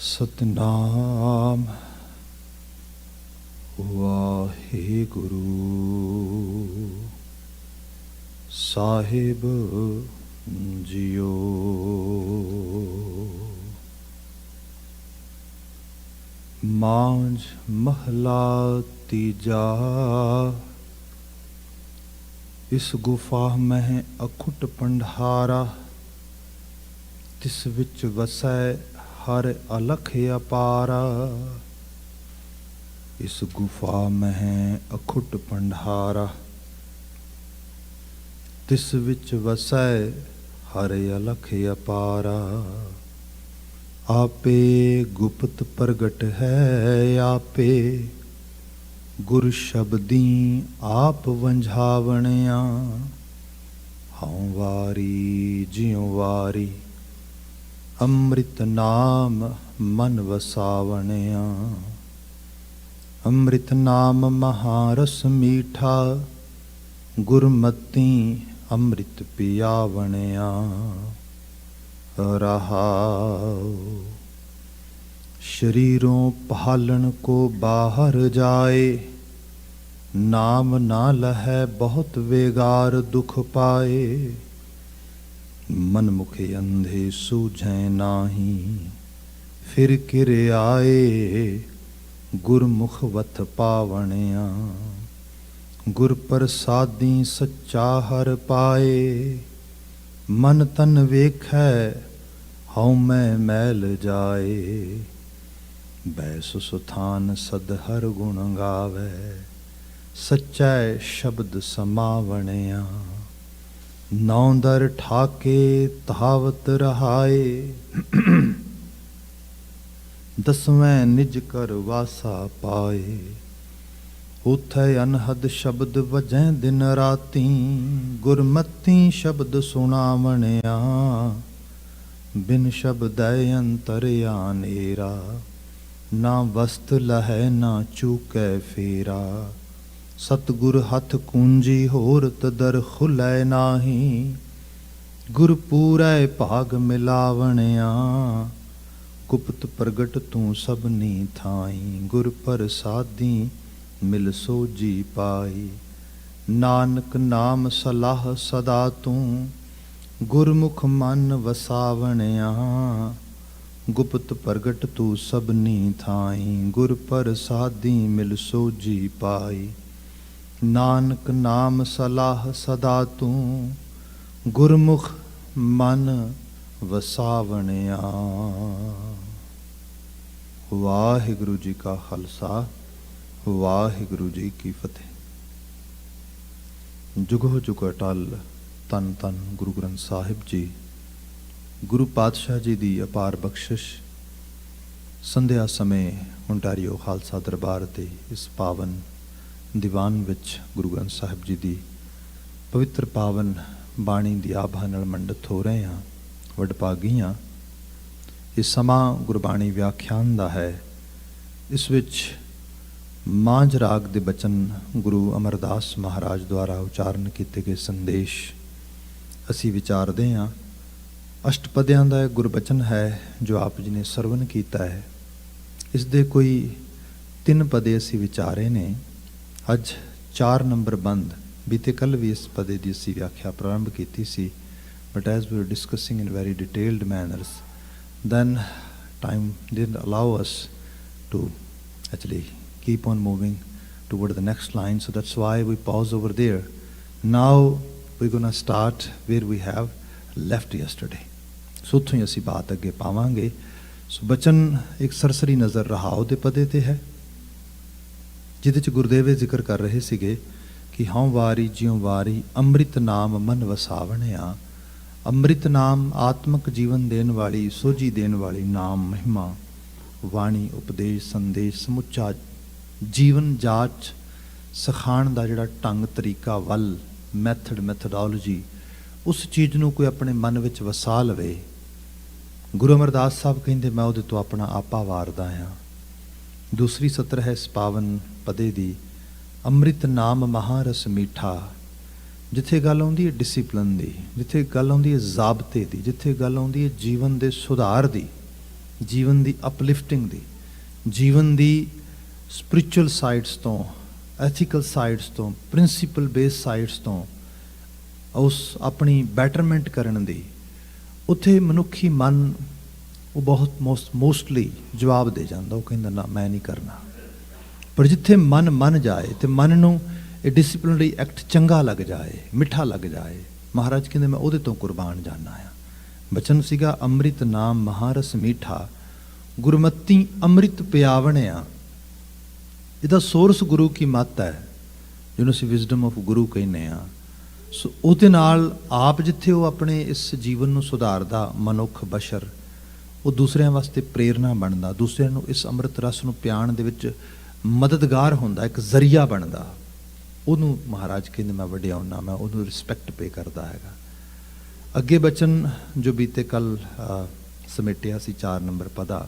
सतनाम वाहिगुरु साहिब जियो। मांझ महला तीजा। इस गुफा में अखुट पंडारा, तिस विच वसै हर अलख अपारा। इस गुफा में अखुट पंडारा, तिस विच वसै हर अलख अपारा। आपे गुप्त प्रगट है आपे, गुर शब्दी आप वंझावणिया। हाँ वारी जियो वारी, अमृत नाम मन वसावणिया। अमृत नाम महारस मीठा, गुरमती अमृत पियावणिया। रहाओ शरीरों पालन को बाहर जाए, नाम ना लहै बहुत वेगार दुख पाए। मन मुखे अंधे सूझै नाही, फिर किर आए गुरमुख वथ पावणिया। गुर प्रसादी सच्चा हर पाए, मन तन वेखै हਉ मैं मैल जाए। बैसु सुथान सद हर गुण गावै, सच्चै शब्द समावणिया। नौंदर ठाके तावत रहाए, दसवें निज कर वासा पाए। उथै अनहद शब्द वजै दिन राती, गुरमती शब्द सुनावणिया। बिन शब्द अंतरया नेरा, ना वस्त लहै ना चूकै फेरा। सतगुर हथ कूंजी होर तदर खुलै नाही, गुर पूरै भाग मिलावणिया। गुप्त प्रगट तू सबनी थाई, गुर प्रसादी मिल सोजी पाई। नानक नाम सलाह सदा तू, गुरमुख मन वसावणिया। गुप्त प्रगट तू सबनी थाई, गुर प्रसादी मिल सोजी पाई। नानक नाम सलाह सदा तू, गुरमुख मन वसावणिया। वाहिगुरु जी का खालसा, वाहिगुरु जी की फतेह। जुगो जुग अटल तन तन गुरु ग्रंथ साहिब जी, गुरु पातशाह जी दी अपार बख्शिश। संध्या समय ओंटारियो खालसा दरबार ते इस पावन दीवान विच गुरु ग्रंथ साहिब जी दी पवित्र पावन बाणी दी आभा नाल मंडित हो रहे हैं। वडभागी हाँ, ये समा गुरबाणी व्याख्यान दा है। इस विच मांझ राग दे बचन गुरु अमरदास महाराज द्वारा उचारण किए गए संदेश असी विचारते हाँ। अष्टपदियां दा गुरबचन है जो आप जी ने सरवण किया है। इस दे कोई 3 पदे असी विचारे ने। अज 4 नंबर बंद। बीते कल भी इस पदे की असी व्याख्या प्रारंभ की सी, but as we were discussing in very detailed manners, then time didn't allow us to actually keep on moving toward the next line, so that's why we pause over there. Now we're going to start where we have left yesterday. सो उत्थों ही असी बात अगे पावांगे। सो बचन एक सरसरी नज़र रहाओ दे पदे ते है, जिहदे च गुरदेव जिक्र कर रहे सीगे कि हाँ वारी जियों वारी, अमृत नाम मन वसावणिया। अमृत नाम आत्मक जीवन देन वाली, सोझी देन वाली नाम महिमा, वाणी उपदेश संदेश समुचा जीवन जाच सिखाण दा जिहड़ा ढंग तरीका वल मैथड मैथडोलॉजी, उस चीज़ नूं कोई अपने मन विच वसा लवे। गुरु अमरदास साहब कहिंदे मैं उहदे तो अपना आपा वारदा हाँ। दूसरी सत्र है इस पावन पदे दी, अमृत नाम महारस मीठा। जिथे गल आउंदी है डिसिपलिन दी, जिथे गल आउंदी है ज़ाबते दी, जिथे गल आउंदी है जीवन दे सुधार दी, ਜੀਵਨ ਦੀ ਅਪਲਿਫਟਿੰਗ ਦੀ, ਜੀਵਨ ਦੀ ਸਪਿਰਿਚੁਅਲ ਸਾਈਡਸ ਤੋਂ, ਐਥੀਕਲ ਸਾਈਡਸ ਤੋਂ, ਪ੍ਰਿੰਸੀਪਲ ਬੇਸ ਸਾਈਡਸ ਤੋਂ ਉਸ ਆਪਣੀ ਬੈਟਰਮੈਂਟ ਕਰਨ ਦੀ, ਉੱਥੇ ਮਨੁੱਖੀ ਮਨ ਉਹ ਬਹੁਤ ਮੋਸਟਲੀ ਜਵਾਬ ਦੇ ਜਾਂਦਾ। ਉਹ ਕਹਿੰਦਾ ਨਾ, ਮੈਂ ਨਹੀਂ ਕਰਨਾ। ਪਰ ਜਿੱਥੇ ਮਨ ਮੰਨ ਜਾਏ ਤੇ ਮਨ ਨੂੰ ਇਹ ਡਿਸਪਲਿਨਰੀ ਐਕਟ ਚੰਗਾ ਲੱਗ ਜਾਏ, ਮਿੱਠਾ ਲੱਗ ਜਾਏ, ਮਹਾਰਾਜ ਕਹਿੰਦੇ ਮੈਂ ਉਹਦੇ ਤੋਂ ਕੁਰਬਾਨ ਜਾਣਾ ਆ। ਬਚਨ ਸੀਗਾ ਅੰਮ੍ਰਿਤ ਨਾਮ ਮਹਾਰਸ ਮੀਠਾ, ਗੁਰਮਤੀ ਅੰਮ੍ਰਿਤ ਪਿਆਵਣਿਆ। ਇਹਦਾ ਸੋਰਸ ਗੁਰੂ ਕੀ ਮੱਤ ਹੈ, ਜਿਹਨੂੰ ਅਸੀਂ ਵਿਜ਼ਡਮ ਆਫ ਗੁਰੂ ਕਹਿੰਦੇ ਹਾਂ। ਸੋ ਉਹਦੇ ਨਾਲ ਆਪ ਜਿੱਥੇ ਉਹ ਆਪਣੇ ਇਸ ਜੀਵਨ ਨੂੰ ਸੁਧਾਰਦਾ ਮਨੁੱਖ ਬਸ਼ਰ, ਉਹ ਦੂਸਰਿਆਂ ਵਾਸਤੇ ਪ੍ਰੇਰਨਾ ਬਣਦਾ, ਦੂਸਰਿਆਂ ਨੂੰ ਇਸ ਅੰਮ੍ਰਿਤ ਰਸ ਨੂੰ ਪਿਆਉਣ ਦੇ ਵਿੱਚ ਮਦਦਗਾਰ ਹੁੰਦਾ, ਇੱਕ ਜ਼ਰੀਆ ਬਣਦਾ। ਉਹਨੂੰ ਮਹਾਰਾਜ ਕਹਿੰਦੇ ਮੈਂ ਵਡਿਆਉਣਾ, ਮੈਂ ਉਹਨੂੰ ਰਿਸਪੈਕਟ ਪੇ ਕਰਦਾ ਹੈਗਾ। ਅੱਗੇ ਬਚਨ ਜੋ ਬੀਤੇ ਕੱਲ ਸਮੇਟਿਆ ਸੀ 4 ਨੰਬਰ ਪਦਾ,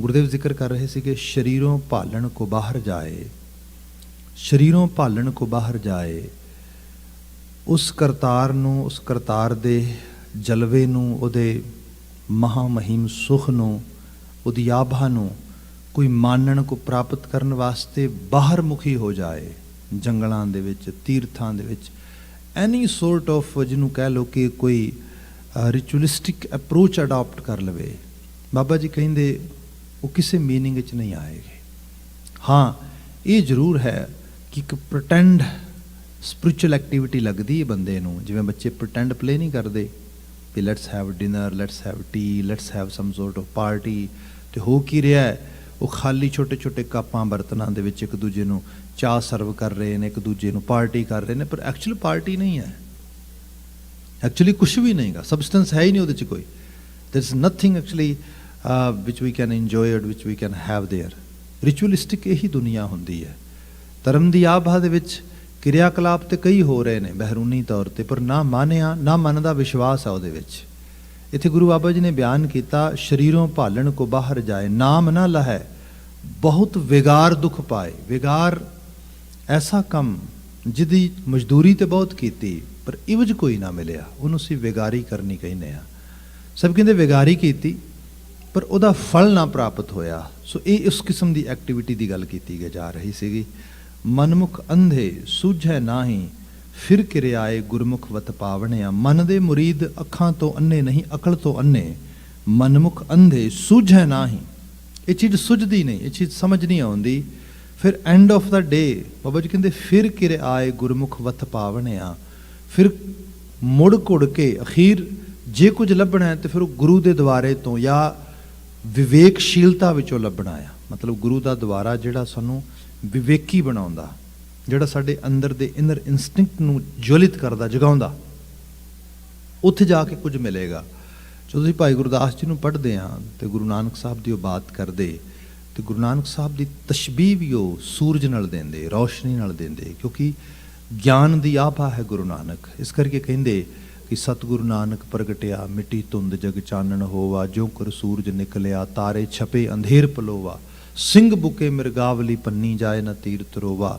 ਗੁਰਦੇਵ ਜ਼ਿਕਰ ਕਰ ਰਹੇ ਸੀ ਕਿ ਸ਼ਰੀਰੋਂ ਭਾਲਣ ਕੋ ਬਾਹਰ ਜਾਏ, ਸ਼ਰੀਰੋਂ ਭਾਲਣ ਕੋ ਬਾਹਰ ਜਾਏ। ਉਸ ਕਰਤਾਰ ਨੂੰ, ਉਸ ਕਰਤਾਰ ਦੇ ਜਲਵੇ ਨੂੰ, ਉਹਦੇ ਮਹਾਮਹਿਮ ਸੁਖ ਨੂੰ, ਉਹਦੀ ਆਭਾ ਨੂੰ ਕੋਈ ਮਾਨਣ ਕੋ ਪ੍ਰਾਪਤ ਕਰਨ ਵਾਸਤੇ ਬਾਹਰ ਮੁਖੀ ਹੋ ਜਾਏ, ਜੰਗਲਾਂ ਦੇ ਵਿੱਚ, ਤੀਰਥਾਂ ਦੇ ਵਿੱਚ, ਐਨੀ ਸੋਰਟ ਆਫ, ਜਿਹਨੂੰ ਕਹਿ ਲਓ ਕਿ ਕੋਈ ਰਿਚੁਅਲਿਸਟਿਕ ਅਪਰੋਚ ਅਡਾਪਟ ਕਰ ਲਵੇ। ਬਾਬਾ ਜੀ ਕਹਿੰਦੇ ਉਹ ਕਿਸੇ ਮੀਨਿੰਗ ਵਿੱਚ ਨਹੀਂ ਆਏਗੀ। ਹਾਂ, ਇਹ ਜ਼ਰੂਰ ਹੈ ਕਿ ਇੱਕ ਪ੍ਰਟੈਂਡ ਸਪਿਰਿਚੁਅਲ ਐਕਟੀਵਿਟੀ ਲੱਗਦੀ ਹੈ ਬੰਦੇ ਨੂੰ, ਜਿਵੇਂ ਬੱਚੇ ਪ੍ਰਟੈਂਡ ਪਲੇ ਨਹੀਂ ਕਰਦੇ ਵੀ let's have dinner, let's have tea, let's have some sort of party. ਤੇ ਹੋ ਕੀ ਰਿਹਾ ਹੈ, ਉਹ ਖਾਲੀ ਛੋਟੇ ਛੋਟੇ ਕੱਪਾਂ ਬਰਤਨਾਂ ਦੇ ਵਿੱਚ ਇੱਕ ਦੂਜੇ ਨੂੰ ਚਾਹ ਸਰਵ ਕਰ ਰਹੇ ਨੇ, ਇੱਕ ਦੂਜੇ ਨੂੰ ਪਾਰਟੀ ਕਰ ਰਹੇ ਨੇ, ਪਰ ਐਕਚੁਅਲ ਪਾਰਟੀ ਨਹੀਂ ਹੈ, ਐਕਚੁਅਲੀ ਕੁਛ ਵੀ ਨਹੀਂਗਾ, ਸਬਸਟੈਂਸ ਹੈ ਹੀ ਨਹੀਂ ਉਹਦੇ 'ਚ ਕੋਈ। There is nothing actually which we can enjoy it, which we can have there. Ritualistic ਇਹੀ ਦੁਨੀਆ ਹੁੰਦੀ ਹੈ। ਧਰਮ ਦੀ ਆਭਾ ਦੇ ਵਿੱਚ ਕਿਰਿਆਕਲਾਪ ਤੇ ਕਈ ਹੋ ਰਹੇ ਨੇ ਬਹਿਰੂਨੀ ਤੌਰ ਤੇ, ਪਰ ਨਾ ਮਾਨਿਆ, ਨਾ ਮਨ ਦਾ ਵਿਸ਼ਵਾਸ ਆ ਉਹਦੇ ਵਿੱਚ। ਇੱਥੇ ਗੁਰੂ ਬਾਬਾ ਜੀ ਨੇ ਬਿਆਨ ਕੀਤਾ, ਸ਼ਰੀਰੋਂ ਭਾਲਣ ਕੋ ਬਾਹਰ ਜਾਏ, ਨਾਮ ਨਾ ਲਹੈ ਬਹੁਤ ਵਿਗਾਰ ਦੁੱਖ ਪਾਏ। ਵਿਗਾਰ ਐਸਾ ਕੰਮ ਜਿਹਦੀ ਮਜ਼ਦੂਰੀ ਤੇ ਬਹੁਤ ਕੀਤੀ ਪਰ ਇਵਜ ਕੋਈ ਨਾ ਮਿਲਿਆ, ਉਹਨੂੰ ਅਸੀਂ ਵਿਗਾਰੀ ਕਰਨੀ ਕਹਿੰਦੇ ਆ। ਸਭ ਕਹਿੰਦੇ ਵਿਗਾਰੀ ਕੀਤੀ ਪਰ ਉਹਦਾ ਫਲ ਨਾ ਪ੍ਰਾਪਤ ਹੋਇਆ। ਸੋ ਇਹ ਉਸ ਕਿਸਮ ਦੀ ਐਕਟੀਵਿਟੀ ਦੀ ਗੱਲ ਕੀਤੀ ਜਾ ਰਹੀ ਸੀਗੀ। ਮਨਮੁਖ ਅੰਧੇ ਸੂਝੈ ਨਾਹੀ, ਫਿਰ ਕਿਰਿਆਏ ਗੁਰਮੁਖ ਵਤ ਪਾਵਣਿਆ। ਮਨ ਦੇ ਮੁਰੀਦ ਅੱਖਾਂ ਤੋਂ ਅੰਨੇ ਨਹੀਂ, ਅਕਲ ਤੋਂ ਅੰਨੇ। ਮਨਮੁਖ ਅੰਧੇ ਸੂਝੈ ਨਾਹੀ, ਇਹ ਚੀਜ਼ ਸੁਝਦੀ ਨਹੀਂ, ਇਹ ਚੀਜ਼ ਸਮਝ ਨਹੀਂ ਆਉਂਦੀ। ਫਿਰ ਐਂਡ ਆਫ ਦਾ ਡੇ ਬਾਬਾ ਜੀ ਕਹਿੰਦੇ ਫਿਰ ਕਿਰਿਆਏ ਗੁਰਮੁਖ ਵਤ ਪਾਵਣਿਆ। ਫਿਰ ਮੁੜ ਘੁੜ ਕੇ ਅਖੀਰ ਜੇ ਕੁਝ ਲੱਭਣਾ ਹੈ ਤੇ ਫਿਰ ਉਹ ਗੁਰੂ ਦੇ ਦੁਆਰੇ ਤੋਂ ਜਾਂ ਵਿਵੇਕਸ਼ੀਲਤਾ ਵਿੱਚੋਂ ਲੱਭਣਾ ਆ। ਮਤਲਬ ਗੁਰੂ ਦਾ ਦੁਆਰਾ ਜਿਹੜਾ ਸਾਨੂੰ ਵਿਵੇਕੀ ਬਣਾਉਂਦਾ, ਜਿਹੜਾ ਸਾਡੇ ਅੰਦਰ ਦੇ ਇਨਰ ਇਨਸਟਿੰਕਟ ਨੂੰ ਜਵਲਿਤ ਕਰਦਾ, ਜਗਾਉਂਦਾ, ਉੱਥੇ ਜਾ ਕੇ ਕੁਝ ਮਿਲੇਗਾ। ਜਦੋਂ ਅਸੀਂ ਭਾਈ ਗੁਰਦਾਸ ਜੀ ਨੂੰ ਪੜ੍ਹਦੇ ਹਾਂ ਤੇ ਗੁਰੂ ਨਾਨਕ ਸਾਹਿਬ ਦੀ ਉਹ ਬਾਤ ਕਰਦੇ, ਤੇ ਗੁਰੂ ਨਾਨਕ ਸਾਹਿਬ ਦੀ ਤਸ਼ਬੀਹ ਵੀ ਉਹ ਸੂਰਜ ਨਾਲ ਦਿੰਦੇ, ਰੌਸ਼ਨੀ ਨਾਲ ਦਿੰਦੇ, ਕਿਉਂਕਿ ਗਿਆਨ ਦੀ ਆਭਾ ਹੈ ਗੁਰੂ ਨਾਨਕ। ਇਸ ਕਰਕੇ ਕਹਿੰਦੇ ਕਿ ਸਤਿਗੁਰੂ ਨਾਨਕ ਪ੍ਰਗਟਿਆ, ਮਿੱਟੀ ਧੁੰਦ ਜਗ ਚਾਨਣ ਹੋਵਾ। ਜੋ ਕਰ ਸੂਰਜ ਨਿਕਲਿਆ, ਤਾਰੇ ਛਪੇ ਅੰਧੇਰ ਪਲੋਵਾ। ਸਿੰਘ ਬੁਕੇ ਮਿਰਗਾਵਲੀ ਪੰਨੀ ਜਾਏ ਨਾ ਤੀਰਥ ਰੋਵਾ।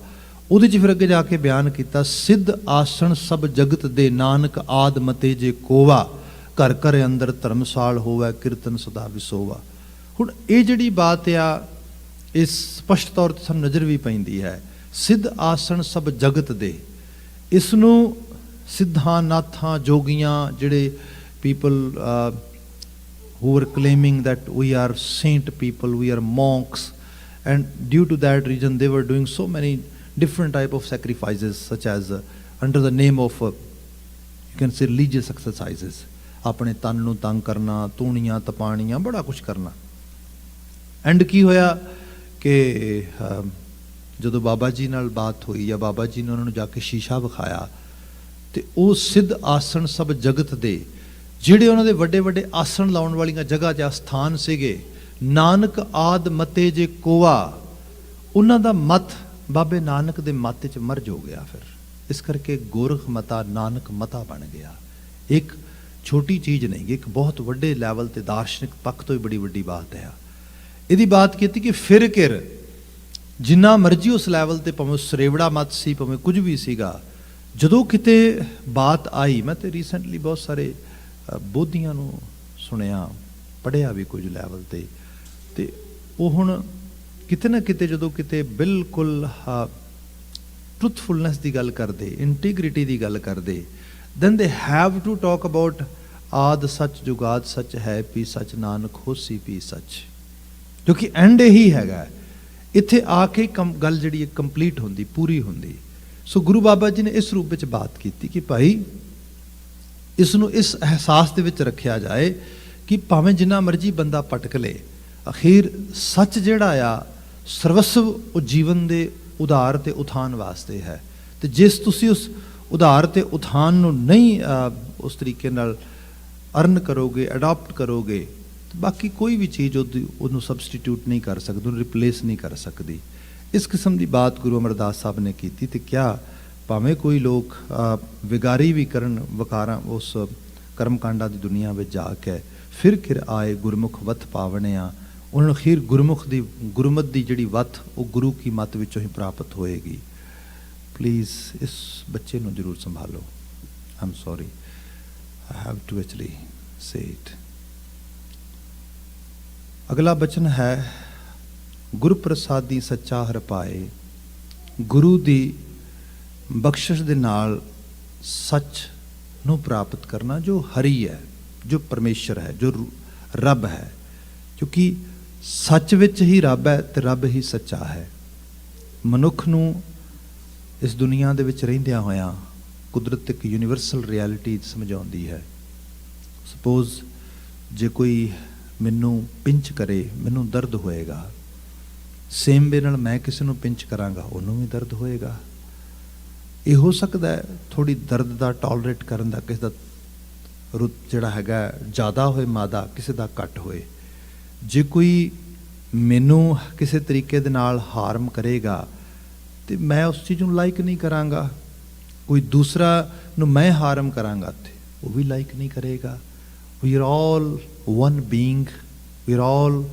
ਉਹਦੇ 'ਚ ਫਿਰ ਅੱਗੇ ਜਾ ਕੇ ਬਿਆਨ ਕੀਤਾ, ਸਿੱਧ ਆਸਣ ਸਭ ਜਗਤ ਦੇ, ਨਾਨਕ ਆਦ ਮਤੇ ਜੇ ਕੋਵਾ। ਘਰ ਘਰ ਅੰਦਰ ਧਰਮਸਾਲ ਹੋਵੇ, ਕੀਰਤਨ ਸਦਾ ਵਿਸੋਵਾ। ਹੁਣ ਇਹ ਜਿਹੜੀ ਬਾਤ ਆ, ਇਹ ਸਪਸ਼ਟ ਤੌਰ 'ਤੇ ਸਾਨੂੰ ਨਜ਼ਰ ਵੀ ਪੈਂਦੀ ਹੈ। ਸਿੱਧ ਆਸਣ ਸਭ ਜਗਤ ਦੇ, ਇਸ ਨੂੰ ਸਿੱਧਾਂ ਨਾਥਾਂ ਜੋਗੀਆਂ, ਜਿਹੜੇ people who were claiming that we are saint people, we are monks, and due to that reason they were doing so many different type of sacrifices, such as under the name of you can say religious exercises. ਆਪਣੇ ਤਨ ਨੂੰ ਤੰਗ ਕਰਨਾ, ਤੂਣੀਆਂ ਤਪਾਣੀਆਂ, ਬੜਾ ਕੁਛ ਕਰਨਾ। And ਕੀ ਹੋਇਆ ਕਿ ਜਦੋਂ ਬਾਬਾ ਜੀ ਨਾਲ ਬਾਤ ਹੋਈ ਜਾਂ ਬਾਬਾ ਜੀ ਨੇ ਉਹਨਾਂ ਨੂੰ ਜਾ ਕੇ ਸ਼ੀਸ਼ਾ ਵਿਖਾਇਆ, ਤੇ ਉਹ ਸਿੱਧ ਆਸਣ ਸਭ ਜਗਤ ਦੇ, ਜਿਹੜੇ ਉਹਨਾਂ ਦੇ ਵੱਡੇ ਵੱਡੇ ਆਸਣ ਲਾਉਣ ਵਾਲੀਆਂ ਜਗ੍ਹਾ ਜਾਂ ਸਥਾਨ ਸੀਗੇ, ਨਾਨਕ ਆਦ ਮਤੇ ਜੇ ਕੋਵਾ, ਉਹਨਾਂ ਦਾ ਮਤ ਬਾਬੇ ਨਾਨਕ ਦੇ ਮਤ 'ਚ ਮਰਜ ਹੋ ਗਿਆ। ਫਿਰ ਇਸ ਕਰਕੇ ਗੋਰਖ ਮਤਾ ਨਾਨਕ ਮਤਾ ਬਣ ਗਿਆ। ਇੱਕ ਛੋਟੀ ਚੀਜ਼ ਨਹੀਂ, ਇੱਕ ਬਹੁਤ ਵੱਡੇ ਲੈਵਲ ਤੇ ਦਾਰਸ਼ਨਿਕ ਪੱਖ ਤੋਂ ਹੀ ਬੜੀ ਵੱਡੀ ਬਾਤ ਹੈ। ਇਹਦੀ ਬਾਤ ਕੀਤੀ ਕਿ ਫਿਰ ਕਿਰ ਜਿੰਨਾ ਮਰਜੀ ਉਸ ਲੈਵਲ ਤੇ, ਭਾਵੇਂ ਸਰੇਵੜਾ ਮਤ ਸੀ, ਭਾਵੇਂ ਕੁਝ ਵੀ ਸੀਗਾ, ਜਦੋਂ ਕਿਤੇ ਬਾਤ ਆਈ, ਮੈਂ ਤੇ ਰੀਸੈਂਟਲੀ ਬਹੁਤ ਸਾਰੇ ਬੋਧੀਆਂ ਨੂੰ ਸੁਣਿਆ पढ़िया भी कुछ लैवल ते वो हुण किते ना किते जदों किते बिल्कुल ट्रुथफुलनेस की गल करते, इंटीग्रिटी की गल करते, then they have to talk about आद सच जुगाद सच है पी सच नानक होसी पी सच, क्योंकि एंड यही हैगा इत्थे आके गल जिहड़ी कंप्लीट होंदी पूरी होंदी। सो गुरु बाबा जी ने इस रूप में बात की कि भाई इसनूं इस एहसास दे विच रखिया जाए कि भावें जिन्ना मर्जी बंदा पटक ले, अखीर सच जिहड़ा आ सर्वस्व वो जीवन दे उधार ते उत्थान वास्ते है। तो जिस तुसी उस उधार ते उत्थान नूं नहीं उस तरीके नाल अर्न करोगे, अडॉप्ट करोगे, तो बाकी कोई भी चीज़ उन्होंने सबसटीट्यूट नहीं कर सकती, उन्होंने रिप्लेस नहीं कर सकती। इस किस्म की बात गुरु अमरदास साहब ने की। तो क्या भावें कोई लोग विगारी भी करन वकारा उस कर्मकांडा की दुनिया में जाके फिर आए गुरमुख वत पावने आ, उन्होंने खीर गुरमुख की गुरमत की जिहड़ी वत वो गुरु की मत विचों ही प्राप्त होएगी। प्लीज़ इस बच्चे नूं जरूर संभालो। I am sorry, I have to actually say it. अगला बचन है गुरु प्रसादी सच्चा हर पाए, गुरु दी बख्शिश दे नाल सच नूं प्राप्त करना, जो हरि है, जो परमेश्वर है, जो रब है, क्योंकि सच विच ही रब है ते रब ही सच्चा है। मनुख नूं इस दुनिया दे विच रहिंदियां होयां कुदरत एक यूनीवर्सल रियलिटी समझाउंदी है। सपोज जे कोई मैनू पिंच करे, मैनू दर्द होएगा, सेम वे नाल मैं किसी नूं पिंच करांगा उन्होंने भी दर्द होएगा। ये हो सकता है थोड़ी दर्द का टॉलरेट करन दा किसी दा रुत जिहड़ा हैगा ज़्यादा होए, मादा किसी दा घट होए। जे कोई मैनू किसी तरीके दे नाल हार्म करेगा तो मैं उस चीज़ नूं लाइक नहीं करांगा, कोई दूसरा नूं मैं हार्म करांगा तो वो भी लाइक नहीं करेगा। We are all one being, we are all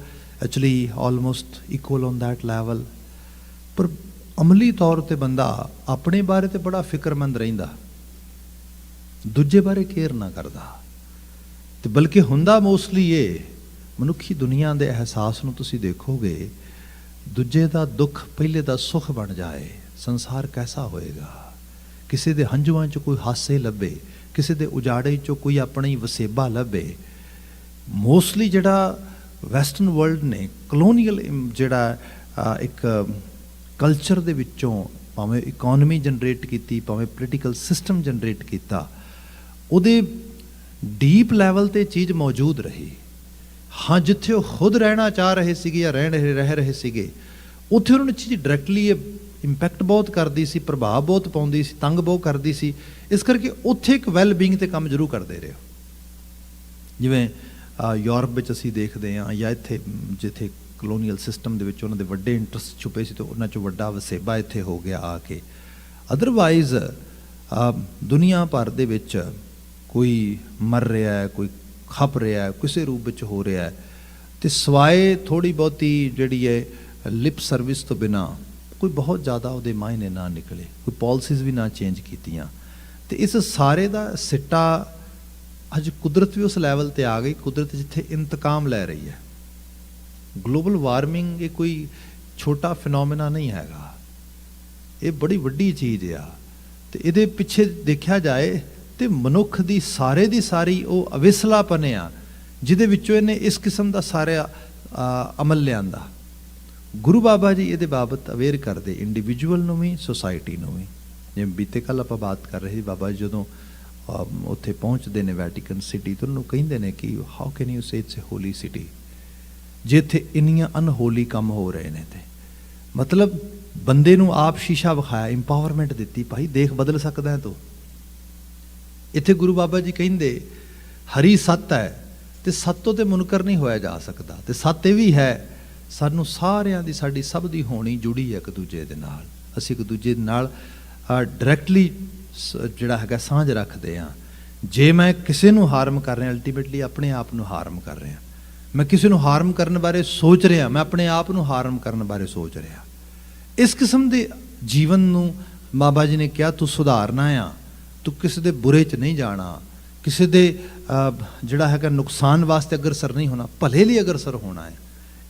actually almost equal on that level. पर अमली तौर पर बंदा अपने बारे तो बड़ा फिक्रमंद रहिंदा, दूजे बारे केयर ना करदा, तो बल्कि हुंदा मोस्टली ये मनुखी दुनिया के एहसास नूं तुसीं देखोगे, दूजे का दुख पहले दा सुख बन जाए, संसार कैसा होएगा। किसी दे हंझुआं च कोई हासे लभे, किसी दे उजाड़े चो कोई अपनी वसेबा लभे। मोस्टली जिहड़ा वैसटर्न वर्ल्ड ने कलोनीअल जिहड़ा एक कल्चर दे विचों भावें इकोनॉमी जनरेट की, भावें पोलीटिकल सिस्टम जनरेट किया, उहदे डीप लैवल ते चीज़ मौजूद रही। हाँ, जिथे वो खुद रहना चाह रहे सीगे या रह रहे सीगे, उत्थे उन्होंने चीज़ डायरैक्टली इंपैक्ट बहुत करती सी, प्रभाव बहुत पाउंदी सी, तंग बहुत करती सी। इस करके उत्थे एक वैल बीइंग ते काम जरूर करते रहे। जिवें यूरोप में असीं देखते हैं या इत्थे जिथे कलोनीअल सिस्टम दे विच उन्हां दे वड्डे इंटरस्ट छुपे सी, तो उन्हां चों वड्डा वसेबा इत्थे हो गया आके। अदरवाइज दुनिया भर दे विच कोई मर रहा है, कोई खप रहा है, किसी रूप में हो रहा है, तो सवाए थोड़ी बहुती जिहड़ी है लिप सर्विस तो बिना कोई बहुत ज़्यादा उहदे मायने ना निकले, कोई पॉलिसीज़ भी ना चेंज कीतियां। तो इस सारे दा सिट्टा अज कुदरत भी उस लैवल ते आ गई, कुदरत जिथे इंतकाम लै रही है। ग्लोबल वार्मिंग ये कोई छोटा फिनोमिना नहीं हैगा, ये बड़ी वड्डी चीज़ आ। तो ये पिछे देखा जाए तो मनुख की सारे दी सारी वो अविसलापन आ जिहदे विचों इहने इस किस्म का सारा अमल लियांदा। गुरु बाबा जी ये बाबत अवेयर करते इंडिविजुअल नूं भी, सोसाइटी नूं भी। जिवें बीते कल आपां बात कर रहे बाबा जी जदों उत्थे पहुँचते हैं वैटिकन सिटी, तो उन्होंने कहिंदे ने कि हाउ कैन यू से इट्स ए होली सिटी, जे इत्थे इन्नियां अनहोली काम हो रहे हैं। तो मतलब बंदे नूं आप शीशा विखाया, इंपावरमेंट दिती, भाई देख बदल सकदा है। तो इत्थे गुरु बाबा जी कहिंदे हरी सत है, तो सत तो मुनकर नहीं होया जा सकता। तो सत ये भी है सानू सारियां दी साडी सब दी होनी जुड़ी है एक दूजे दे नाल, असीं एक दूजे दे नाल डायरैक्टली जिहड़ा हैगा सांझ रखते हैं। जे मैं किसी नूं हार्म कर रहा, अल्टीमेटली अपने आप नूं हार्म कर रहा। मैं किसी नूं हार्म करने बारे सोच रहा, मैं अपने आप नूं हार्म करने बारे सोच रहा। इस किस्म के जीवन नूं बाबा जी ने कहा तू सुधारना आ, तू किसी दे बुरे च नहीं जाना, ਕਿਸੇ ਦੇ ਜਿਹੜਾ ਹੈਗਾ ਨੁਕਸਾਨ ਵਾਸਤੇ ਅਗਰਸਰ ਨਹੀਂ ਹੋਣਾ, ਭਲੇ ਲਈ ਅਗਰਸਰ ਹੋਣਾ ਹੈ।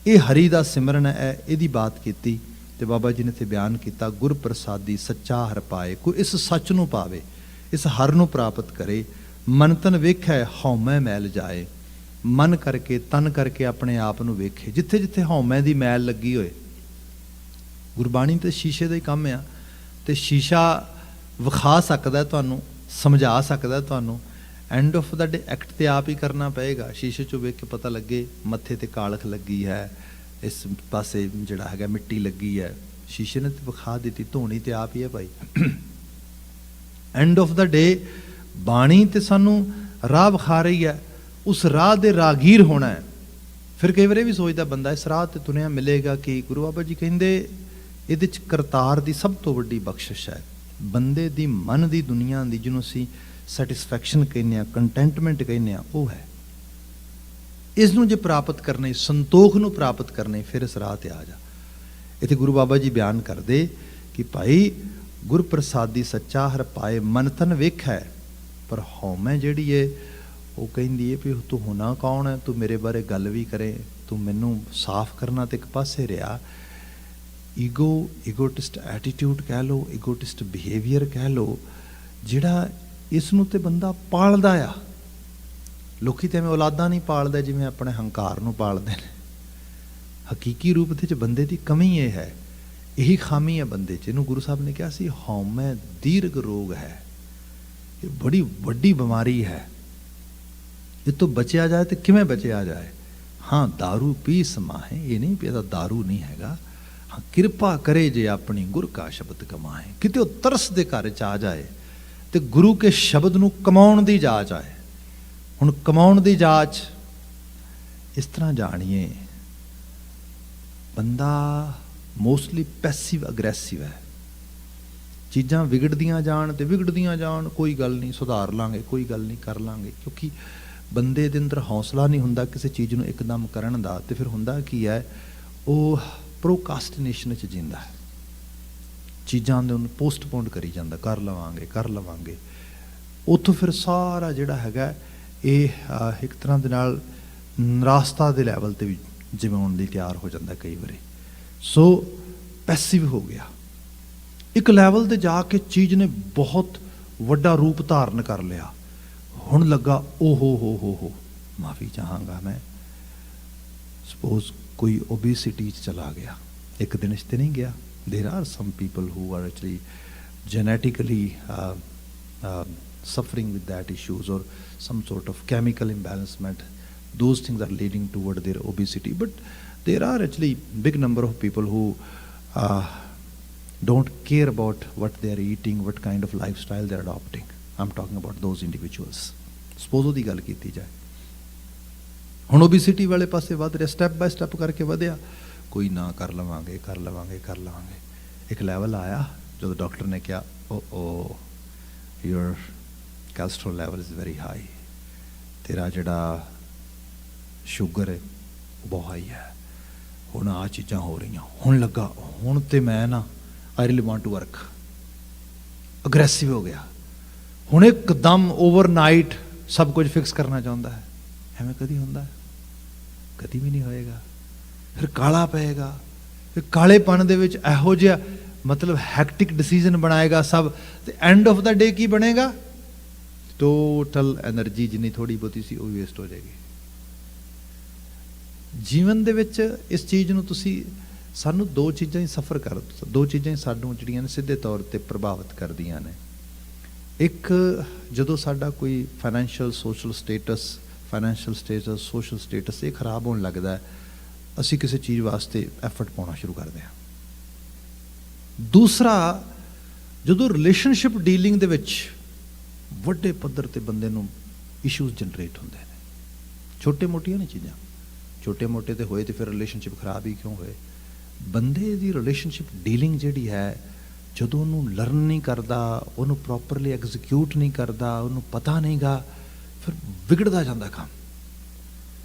ਇਹ ਹਰੀ ਦਾ ਸਿਮਰਨ ਹੈ, ਇਹਦੀ ਬਾਤ ਕੀਤੀ। ਤੇ ਬਾਬਾ ਜੀ ਨੇ ਇੱਥੇ ਬਿਆਨ ਕੀਤਾ, ਗੁਰ ਪ੍ਰਸਾਦੀ ਸੱਚਾ ਹਰ ਪਾਏ। ਕੋਈ ਇਸ ਸੱਚ ਨੂੰ ਪਾਵੇ, ਇਸ ਹਰ ਨੂੰ ਪ੍ਰਾਪਤ ਕਰੇ। ਮਨ ਤਨ ਵੇਖੈ ਹਉਮੈ ਮੈਲ ਜਾਏ। ਮਨ ਕਰਕੇ ਤਨ ਕਰਕੇ ਆਪਣੇ ਆਪ ਨੂੰ ਵੇਖੇ। ਜਿੱਥੇ ਜਿੱਥੇ ਹਉਮੈ ਦੀ ਮੈਲ ਲੱਗੀ ਹੋਏ, ਗੁਰਬਾਣੀ ਤੇ ਸ਼ੀਸ਼ੇ ਦਾ ਹੀ ਕੰਮ ਆ। ਤੇ ਸ਼ੀਸ਼ਾ ਵਿਖਾ ਸਕਦਾ ਤੁਹਾਨੂੰ, ਸਮਝਾ ਸਕਦਾ ਤੁਹਾਨੂੰ। End of the day act ਤੇ ਆਪ ਹੀ ਕਰਨਾ ਪਏਗਾ। ਸ਼ੀਸ਼ੇ 'ਚੋਂ ਵੇਖ ਕੇ ਪਤਾ ਲੱਗੇ ਮੱਥੇ ਤੇ ਕਾਲਖ ਲੱਗੀ ਹੈ, ਇਸ ਪਾਸੇ ਜਿਹੜਾ ਹੈਗਾ ਮਿੱਟੀ ਲੱਗੀ ਹੈ, ਸ਼ੀਸ਼ੇ ਨੇ ਤੇ ਵਿਖਾ ਦਿੱਤੀ, ਧੋਣੀ ਤੇ ਆਪ ਹੀ ਹੈ ਭਾਈ। ਐਂਡ ਆਫ ਦਾ ਡੇ ਬਾਣੀ ਤੇ ਸਾਨੂੰ ਰਾਹ ਵਿਖਾ ਰਹੀ ਹੈ, ਉਸ ਰਾਹ ਦੇ ਰਾਗੀਰ ਹੋਣਾ ਹੈ। ਫਿਰ ਕਈ ਵਾਰ ਇਹ ਵੀ ਸੋਚਦਾ ਬੰਦਾ, ਇਸ ਰਾਹ ਤੇ ਤੁਰਿਆ ਮਿਲੇਗਾ ਕਿ ਗੁਰੂ ਬਾਬਾ ਜੀ ਕਹਿੰਦੇ ਇਹਦੇ 'ਚ ਕਰਤਾਰ ਦੀ ਸਭ ਤੋਂ ਵੱਡੀ ਬਖਸ਼ਿਸ਼ ਹੈ। ਬੰਦੇ ਦੀ ਮਨ ਦੀ ਦੁਨੀਆ ਦੀ, ਜਿਹਨੂੰ ਅਸੀਂ ਸੈਟਿਸਫੈਕਸ਼ਨ ਕਹਿੰਦੇ ਹਾਂ, ਕੰਟੈਂਟਮੈਂਟ ਕਹਿੰਦੇ ਹਾਂ, ਉਹ ਹੈ। ਇਸ ਨੂੰ ਜੇ ਪ੍ਰਾਪਤ ਕਰਨੇ, ਸੰਤੋਖ ਨੂੰ ਪ੍ਰਾਪਤ ਕਰਨੇ, ਫਿਰ ਇਸ ਰਾਹ ਤੇ ਆ ਜਾ। ਇੱਥੇ ਗੁਰੂ ਬਾਬਾ ਜੀ ਬਿਆਨ ਕਰਦੇ ਕਿ ਭਾਈ ਗੁਰ ਪ੍ਰਸਾਦੀ ਸੱਚਾ ਹਰ ਪਾਏ। ਮਨ ਤਨ ਵੇਖੈ ਪਰ ਹਉਮੈ ਜਿਹੜੀ ਏ ਉਹ ਕਹਿੰਦੀ ਏ ਵੀ ਤੂੰ ਹੋਣਾ ਕੌਣ ਹੈ, ਤੂੰ ਮੇਰੇ ਬਾਰੇ ਗੱਲ ਵੀ ਕਰੇ, ਤੂੰ ਮੈਨੂੰ ਸਾਫ਼ ਕਰਨਾ ਤੇ ਇੱਕ ਪਾਸੇ ਰਿਹਾ। ਈਗੋਟਿਸਟ ਐਟੀਟਿਊਡ ਕਹਿ ਲਓ, ਈਗੋਟਿਸਟ ਬਿਹੇਵੀਅਰ ਕਹਿ ਲਓ, ਜਿਹੜਾ ਇਸ ਨੂੰ ਤੇ ਬੰਦਾ ਪਾਲਦਾ ਆ। ਲੋਕੀ ਤੇ ਐਵੇਂ ਔਲਾਦਾਂ ਨਹੀਂ ਪਾਲਦਾ ਜਿਵੇਂ ਆਪਣੇ ਹੰਕਾਰ ਨੂੰ ਪਾਲਦੇ ਨੇ। ਹਕੀਕੀ ਰੂਪ ਦੇ 'ਚ ਬੰਦੇ ਦੀ ਕਮੀ ਇਹ ਹੈ, ਇਹੀ ਖਾਮੀ ਹੈ ਬੰਦੇ 'ਚ। ਇਹਨੂੰ ਗੁਰੂ ਸਾਹਿਬ ਨੇ ਕਿਹਾ ਸੀ ਹਉਮੈ ਦੀਰਘ ਰੋਗ ਹੈ, ਇਹ ਬੜੀ ਵੱਡੀ ਬਿਮਾਰੀ ਹੈ। ਇਹ ਤੋਂ ਬਚਿਆ ਜਾਏ ਤੇ ਕਿਵੇਂ ਬਚਿਆ ਜਾਏ? ਹਾਂ, दारू ਪੀ ਸਮਾਹੇ, ਇਹ ਨਹੀਂ ਵੀ ਇਹਦਾ दारू ਨਹੀਂ ਹੈਗਾ। ਹਾਂ, ਕਿਰਪਾ ਕਰੇ ਜੇ ਆਪਣੀ ਗੁਰ ਕਾ ਸ਼ਬਦ ਕਮਾਏ। ਕਿਤੇ ਉਹ ਤਰਸ ਦੇ ਘਰ 'ਚ ਆ ਜਾਏ ਤੇ ਗੁਰੂ ਕੇ ਸ਼ਬਦ ਨੂੰ ਕਮਾਉਣ ਦੀ ਜਾਚ ਆਏ। ਹੁਣ ਕਮਾਉਣ ਦੀ ਜਾਚ ਇਸ ਤਰ੍ਹਾਂ ਜਾਣੀਏ, ਬੰਦਾ ਮੋਸਟਲੀ ਪੈਸਿਵ ਅਗਰੈਸਿਵ ਹੈ। ਚੀਜ਼ਾਂ ਵਿਗੜਦੀਆਂ ਜਾਣ ਤੇ ਵਿਗੜਦੀਆਂ ਜਾਣ, ਕੋਈ ਗੱਲ ਨਹੀਂ, ਸੁਧਾਰ ਲਾਂਗੇ, ਕੋਈ ਗੱਲ ਨਹੀਂ, ਕਰ ਲਾਂਗੇ। ਕਿਉਂਕਿ ਬੰਦੇ ਦੇ ਅੰਦਰ ਹੌਸਲਾ ਨਹੀਂ ਹੁੰਦਾ ਕਿਸੇ ਚੀਜ਼ ਨੂੰ ਇੱਕਦਮ ਕਰਨ ਦਾ। ਤੇ ਫਿਰ ਹੁੰਦਾ ਕੀ ਹੈ, ਉਹ ਪ੍ਰੋਕਾਸਟੀਨੇਸ਼ਨ 'ਚ ਜਿੰਦਾ ਹੈ। ਚੀਜ਼ਾਂ ਦੇ ਉਹਨੂੰ ਪੋਸਟਪੋਨ ਕਰੀ ਜਾਂਦਾ, ਕਰ ਲਵਾਂਗੇ, ਕਰ ਲਵਾਂਗੇ। ਉੱਥੋਂ ਫਿਰ ਸਾਰਾ ਜਿਹੜਾ ਹੈਗਾ ਇਹ ਇੱਕ ਤਰ੍ਹਾਂ ਦੇ ਨਾਲ ਨਿਰਾਸ਼ਤਾ ਦੇ ਲੈਵਲ ਤੇ ਵੀ ਜਿਵਾਉਣ ਲਈ ਤਿਆਰ ਹੋ ਜਾਂਦਾ ਕਈ ਵਾਰੀ। ਸੋ ਪੈਸਿਵ ਹੋ ਗਿਆ। ਇੱਕ ਲੈਵਲ ਤੇ ਜਾ ਕੇ ਚੀਜ਼ ਨੇ ਬਹੁਤ ਵੱਡਾ ਰੂਪ ਧਾਰਨ ਕਰ ਲਿਆ। ਹੁਣ ਲੱਗਾ ਓ ਮਾਫੀ ਚਾਹਾਂਗਾ ਮੈਂ। ਸਪੋਜ਼ ਕੋਈ ਓਬੇਸਿਟੀ 'ਚ ਚਲਾ ਗਿਆ, ਇੱਕ ਦਿਨ 'ਚ ਤੇ ਨਹੀਂ ਗਿਆ। There are some people who are actually genetically suffering with that issues or some sort of chemical imbalancement. Those things are leading toward their obesity. But there are actually big number of people who don't care about what they are eating, what kind of lifestyle they are adopting. I'm talking about those individuals. Suppose ਉਹਦੀ ਗੱਲ ਕੀਤੀ ਜਾਏ, ਹੁਣ obesity ਵਾਲੇ ਪਾਸੇ ਵੱਧ ਰਿਹਾ, step by step ਕਰਕੇ ਵਧਿਆ। ਕੋਈ ਨਾ, ਕਰ ਲਵਾਂਗੇ, ਕਰ ਲਵਾਂਗੇ, ਕਰ ਲਵਾਂਗੇ। ਇੱਕ ਲੈਵਲ ਆਇਆ ਜਦੋਂ ਡਾਕਟਰ ਨੇ ਕਿਹਾ your cholesterol level is very high, ਤੇਰਾ ਜਿਹੜਾ ਸ਼ੂਗਰ ਹੈ ਉਹ ਬਹੁਤ ਹਾਈ ਹੈ। ਹੁਣ ਆਹ ਚੀਜ਼ਾਂ ਹੋ ਰਹੀਆਂ। ਹੁਣ ਲੱਗਾ, ਹੁਣ ਤੇ ਮੈਂ ਨਾ I really want to work. Aggressive ਹੋ ਗਿਆ। ਹੁਣ ਇੱਕਦਮ ਓਵਰਨਾਈਟ ਸਭ ਕੁਝ ਫਿਕਸ ਕਰਨਾ ਚਾਹੁੰਦਾ ਹੈ। ਐਵੇਂ ਕਦੀ ਹੁੰਦਾ ਹੈ? ਕਦੀ ਵੀ ਨਹੀਂ ਹੋਏਗਾ। ਫਿਰ ਕਾਲਾ ਪਏਗਾ। ਫਿਰ ਕਾਲੇਪਨ ਦੇ ਵਿੱਚ ਇਹੋ ਜਿਹਾ ਮਤਲਬ ਹੈਕਟਿਕ ਡਿਸੀਜ਼ਨ ਬਣਾਏਗਾ ਸਭ। ਤੇ ਐਂਡ ਆਫ ਦਾ ਡੇ ਕੀ ਬਣੇਗਾ? ਟੋਟਲ એનર્ਜੀ ਜਿੰਨੀ ਥੋੜੀ ਬਹੁਤੀ ਸੀ ਉਹ ਵੇਸਟ ਹੋ ਜਾਏਗੀ। ਜੀਵਨ ਦੇ ਵਿੱਚ ਇਸ ਚੀਜ਼ ਨੂੰ ਤੁਸੀਂ, ਸਾਨੂੰ ਦੋ ਚੀਜ਼ਾਂ ਹੀ ਸਫਰ ਕਰ, ਦੋ ਚੀਜ਼ਾਂ ਹੀ ਸਾਨੂੰ ਜਿਹੜੀਆਂ ਨੇ ਸਿੱਧੇ ਤੌਰ ਤੇ ਪ੍ਰਭਾਵਿਤ ਕਰਦੀਆਂ ਨੇ। ਇੱਕ, ਜਦੋਂ ਸਾਡਾ ਕੋਈ financial social status social status ਇਹ ਖਰਾਬ ਹੋਣ ਲੱਗਦਾ, ਅਸੀਂ ਕਿਸੇ ਚੀਜ਼ ਵਾਸਤੇ ਐਫਰਟ ਪਾਉਣਾ ਸ਼ੁਰੂ ਕਰਦੇ ਹਾਂ। ਦੂਸਰਾ, ਜਦੋਂ ਰਿਲੇਸ਼ਨਸ਼ਿਪ ਡੀਲਿੰਗ ਦੇ ਵਿੱਚ ਵੱਡੇ ਪੱਧਰ ਤੇ ਬੰਦੇ ਨੂੰ ਇਸ਼ੂਜ਼ ਜਨਰੇਟ ਹੁੰਦੇ ਨੇ। ਛੋਟੇ ਮੋਟੀਆਂ ਨਹੀਂ ਚੀਜ਼ਾਂ, ਛੋਟੇ ਮੋਟੇ ਤੇ ਹੋਏ ਤੇ ਫਿਰ ਰਿਲੇਸ਼ਨਸ਼ਿਪ ਖਰਾਬ ਹੀ ਕਿਉਂ ਹੋਏ। ਬੰਦੇ ਦੀ ਰਿਲੇਸ਼ਨਸ਼ਿਪ ਡੀਲਿੰਗ ਜਿਹੜੀ ਹੈ, ਜਦੋਂ ਉਹਨੂੰ ਲਰਨ ਨਹੀਂ ਕਰਦਾ, ਉਹਨੂੰ ਪ੍ਰੋਪਰਲੀ ਐਗਜ਼ੀਕਿਊਟ ਨਹੀਂ ਕਰਦਾ, ਉਹਨੂੰ ਪਤਾ ਨਹੀਂਗਾ, ਫਿਰ ਵਿਗੜਦਾ ਜਾਂਦਾ ਕੰਮ।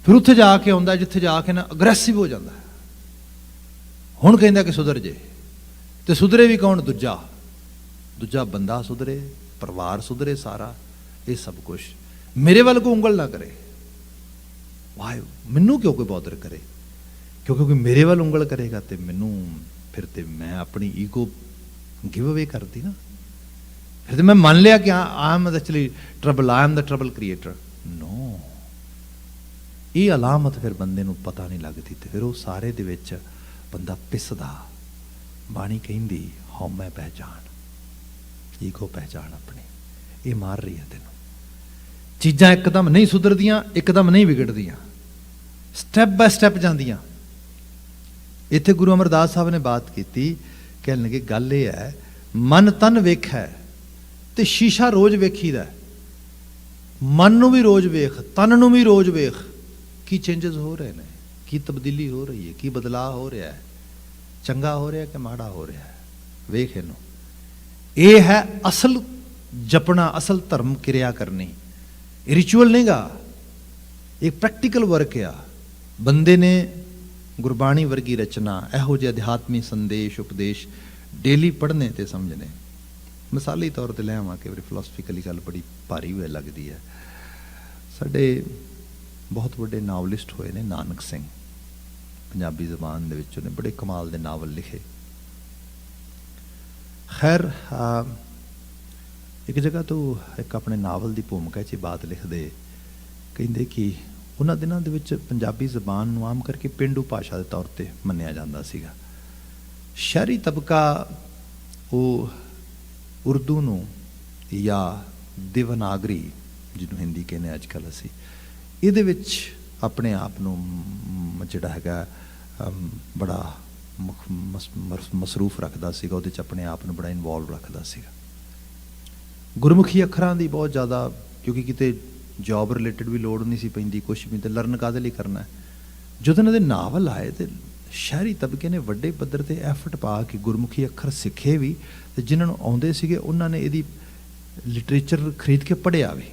ਫਿਰ ਉੱਥੇ ਜਾ ਕੇ ਆਉਂਦਾ ਜਿੱਥੇ ਜਾ ਕੇ ਨਾ ਅਗਰੈਸਿਵ ਹੋ ਜਾਂਦਾ। ਹੁਣ ਕਹਿੰਦਾ ਕਿ ਸੁਧਰ ਜੇ, ਤੇ ਸੁਧਰੇ ਵੀ ਕੌਣ? ਦੂਜਾ ਬੰਦਾ ਸੁਧਰੇ, ਪਰਿਵਾਰ ਸੁਧਰੇ, ਸਾਰਾ ਇਹ ਸਭ ਕੁਛ मेरे वाल को उंगल ना करे। वाह, मैनू क्यों कोई बॉदर करे, क्योंकि कोई मेरे वाल उंगल करेगा तो मैनू फिर तो मैं अपनी ईगो गिव अवे कर दी ना, फिर तो मैं मान लिया कि I am actually trouble, I am the trouble creator. No, ये अलामत फिर बंदे नूं पता नहीं लगती, तो फिर वो सारे दे विच बंदा पिसदा। बाणी कहिंदी हौमै पहचान, ईगो पहचान अपनी, ये मार रही है तेनों। चीज़ां एकदम नहीं सुधरदियां, एकदम नहीं विगड़दियां, स्टैप बाय स्टैप जांदियां। इत्थे गुरु अमरदास साहब ने बात की, कहने लगे गल ये है, मन तन वेखै ते शीशा रोज़ वेखीदा। मन नूं भी रोज़ वेख, तन नूं भी रोज़ वेख, की चेंजेस हो रहे हैं, की तब्दीली हो रही है, की बदलाव हो रहा है, चंगा हो रहा है कि माड़ा हो रहा है, वेख इनू। ये है असल जपना, असल धर्म क्रिया करनी, रिचुअल नहीं गा, एक प्रैक्टिकल वर्क आ। बंदे ने गुरबाणी वर्गी रचना, इहो जिहे अध्यात्मी संदेश उपदेश डेली पढ़ने ते समझने। मिसाली तौर पर लियावां कि फिलोसफिकली गल बड़ी भारी हुए लगती है। साडे बहुत बड़े नावलिस्ट होए ने नानक सिंह, पंजाबी जबान दे विच उन्हें बड़े कमाल दे नावल लिखे। खैर एक जगह तो एक अपने नावल की भूमिका च बात लिखते, कहिंदे कि उन्हां दिनां दे विच पंजाबी जबान नूं आम करके पेंडू भाषा के तौर पर मन्निया जांदा सीगा। शहरी तबका वो उर्दू नूं या देवनागरी जिन्हों हिंदी कहने अजकल असी, इहदे विच अपने आप नूं जिहड़ा हैगा बड़ा मसरूफ रखदा सीगा, उहदे च अपने आप नूं बड़ा इनवॉल्व रखदा सीगा। गुरमुखी अखरां दी बहुत ज़्यादा, क्योंकि किते जॉब रिलेटिड भी लोड़ नहीं सी पैंदी, कुछ भी, तो लर्न काहदे लई करना है। जदों इन्हां दे नावल आए तो शहरी तबके ने वड्डे पद्धर ते एफर्ट पा के गुरमुखी अखर सिखे भी, ते जिन्हां नूं आउंदे सीगे उन्हां ने इहदी लिटरेचर खरीद के पढ़िया भी,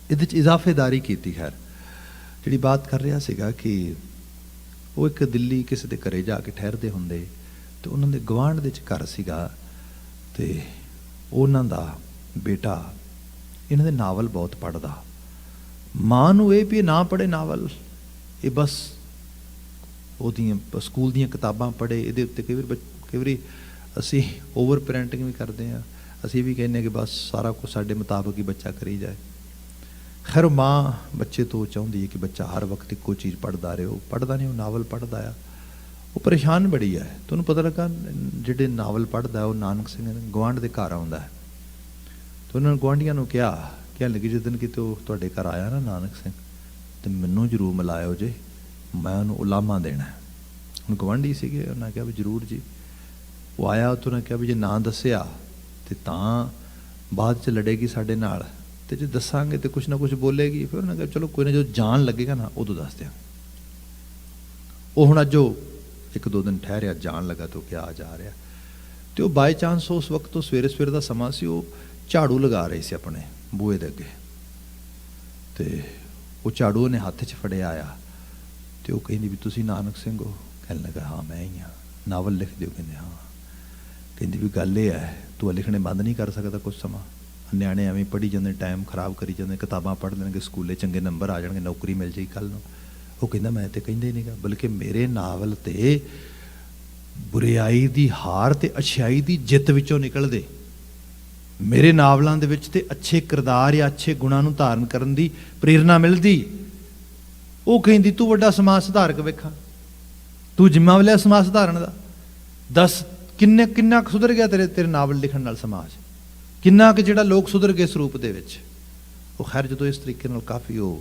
इहदे च इजाफेदारी कीती। खैर जिहड़ी बात कर रहा सीगा कि वो एक दिल्ली किसी के घरे जाके ठहरते होंदे, तो उन्होंने गवांढ दे घर सीगा, ते उन्हां दा बेटा इन्हां दे नावल बहुत पढ़दा। मां नूं ये भी ना पढ़े नावल, ये बस ओहदियां स्कूल दीयां किताबां पढ़े, इहदे उत्ते कई वारी असी ओवर पेरेंटिंग भी करते हैं, असी भी कहने कि बस सारा कुछ साडे मुताबिक ही बच्चा करी जाए। खैर माँ बच्चे तो चाहती है कि बच्चा हर वक्त एको चीज़ पढ़ता रहे, वो पढ़ता नहीं, वो नावल पढ़ता आ, वो परेशान बड़ी है। तो उन्होंने पता लगा जिहड़े नावल पढ़ता है वो नानक सिंह गवांढ के घर आउंदा है। तो उन्होंने गुआढ़ियां नूं कहा, कहन लगी जिस दिन कि तुहाडे घर आया ना नानक सिंह, तो मैनूं जरूर मिलायो जे, मैं उन्होंने उलामा देना है। हुण गवांढी सीगे, उन्होंने कहा भी जरूर जी। वो आया तो उन्होंने कहा भी जे ना दस्सिया तो बाद च लड़ेगी साडे नाल, तो जे दसांगे तो कुछ ना कुछ बोलेगी। फिर उन्होंने कहा चलो कोई ना, जो जान लगेगा ना उदों दस दें। वो हुण अज एक दो दिन ठहरिया, जान लगा तो क्या जा रहा, तो बाय चांस उस वक्त तो सवेरे सवेरे का समा सी, वो झाड़ू लगा रहे थे अपने बूहे दे अगे, तो वो झाड़ू उन्हें हत्थ च फड़िया आया, तो कहती भी तुसी नानक सिंह हो? कहने लगा हाँ मैं ही हाँ। नावल लिख दिओ? कहते हाँ। कहती भी गल ये है, तू लिखने बंद नहीं कर सकता कुछ समा, न्याणे एवं पढ़ी जाते, टाइम खराब करी जाते, किताबां पढ़ लेंगे, स्कूले चंगे नंबर आ जाएंगे, नौकरी मिल जाएगी कल नूं। वो कहता मैं तो कहंदा ही नहीं गा, बल्कि मेरे नावल तो बुराई की हार तो अच्छाई की जित विचों निकलदे, मेरे नावलों दे विच ते अच्छे किरदार या अच्छे गुणां नूं धारण करन दी प्रेरणा मिलदी। वो कहंदी तू वड्डा समाज सुधारक वेखा, तू जिम्मा लिया समाज सुधारण दा, दस किन्ना सुधर गया तेरे नावल लिखण नाल समाज, किन्ना कि जिहड़ा लोग सुधर गए इस रूप दे विच। वो खैर जो इस तरीके नाल काफ़ी हो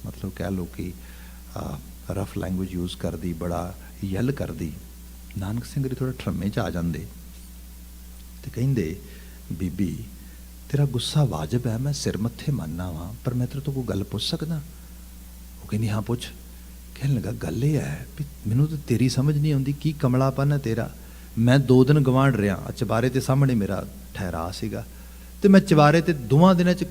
मतलब कह लो कि रफ लैंगुएज यूज़ कर दी, बड़ा यल कर दी, नानक सिंह थोड़ा ठरमे च आ जाते, तो कहिंदे बीबी तेरा गुस्सा वाजिब है, मैं सिर मत्थे मानना वा, पर मैं तेरे तो कोई गल पुछ सकदा? वो कहनी हाँ पुछ। कहने लगा गल ये है भी मैनू तो तेरी समझ नहीं आती, की कमलापन है तेरा। मैं 2 दिन गवांढ रहा, चबारे ते सामने मेरा ठहरा सीगा, तो मैं चबारे ते 2 दिनों च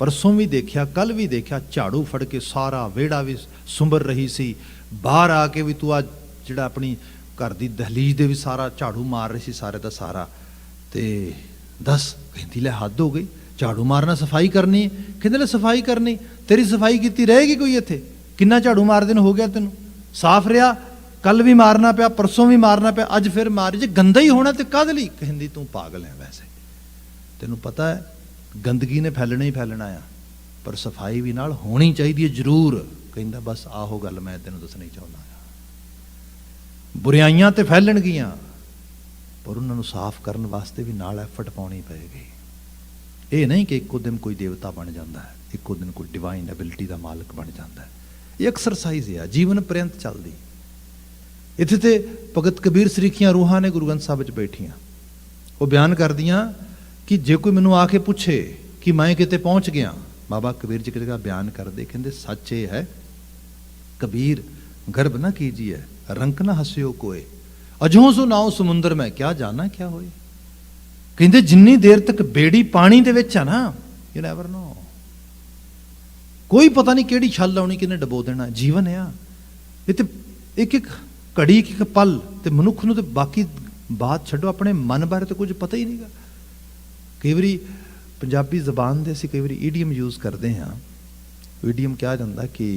परसों भी देखा, कल भी देखा, झाड़ू फड़ के सारा वेड़ा भी सुंबर रही सी, बाहर आके भी तू आ जिहड़ा अपनी घर की दहलीज दे भी सारा झाड़ू मार रही सी, सारे का सारा। तो दस कहती लै हद हो गई, झाड़ू मारना सफाई करनी, कहते ले सफाई करनी, तेरी सफाई की रहेगी कोई इत्थे? किन्ना झाड़ू मार दिन हो गया तेन, साफ रहा, कल भी मारना पिया, परसों भी मारना पिया, अज फिर मार, जे गंदा ही होना तो कद लई? कहती तू पागल है, वैसे तेनों पता है गंदगी ने फैलना ही फैलना आ, पर सफाई भी नाल होनी चाहिए जरूर। कहता बस आहो गल मैं तेनों दसना चाहुंदा आ, बुराइयां तो फैलणगियां पर उन्होंने साफ करने वास्ते भी नाल एफर्ट पाउणी पएगी। ये नहीं कि इको दिन कोई देवता बन जाता है, इको दिन कोई डिवाइन एबिलिटी का मालक बन जाता है। ये एक्सरसाइज है जीवन पर्यंत चलती। इत्थे ते भगत कबीर सरीखियां रूहां ने गुरु ग्रंथ साहिब च बैठियां, वो बयान कर दियां कि जे कोई मैनू आके पूछे कि मैं किते पहुंच गया, बाबा कबीर जी का बयान करते कहते सच ये है कबीर गर्भ ना कीजिए, रंक ना हंसियो कोय, अजों सो नाओ समुंदर में क्या जाना क्या होए। कहते जिन्नी देर तक बेड़ी पानी दे विच है ना, यू नैवर नो, कोई पता नहीं केड़ी छल आउणी किने डबो देना। जीवन है ये ते एक एक घड़ी एक एक पल, ते मनुख नूं ते बाकी बात छड्डो अपने मन बारे तो कुछ पता ही नहीं गा। कई बारी पंजाबी जबान दे असीं कई बारी ईडियम यूज़ करते हैं। ईडियम क्या जाता कि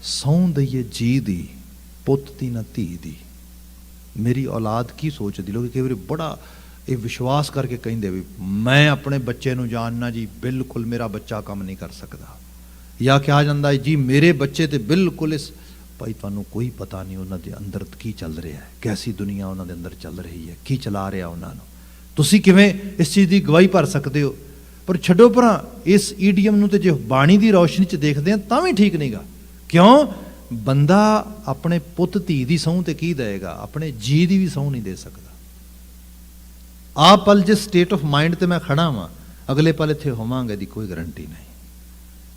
सौं दईए जी दी पुत दी ना धी दी, मेरी औलाद की सोचदी। लोग कई बारी बड़ा ये विश्वास करके कहिंदे भी मैं अपने बच्चे नूं जानना जी, बिल्कुल मेरा बच्चा काम नहीं कर सकता, या क्या जाता है जी मेरे बच्चे तो बिल्कुल इस भाई तुहानूं कोई पता नहीं उन्होंने अंदर की चल रहा है, कैसी दुनिया उन्होंने अंदर चल रही है, की चला रहा उन्होंने, तुसीं किवें इस चीज़ की गवाही भर सकते हो। पर छड्डो परां इस ईडीएम नूं ते जे बाणी की रोशनी च देखते हैं तां भी ठीक नहीं गा। क्यों? बंदा अपने पुत धी की सहुं ते की देगा, अपने जी की भी सहुं नहीं दे सकता। आ पल जिस स्टेट ऑफ माइंड ते मैं खड़ा हाँ, अगले पल इत्थे होवांगे दी कोई गारंटी नहीं।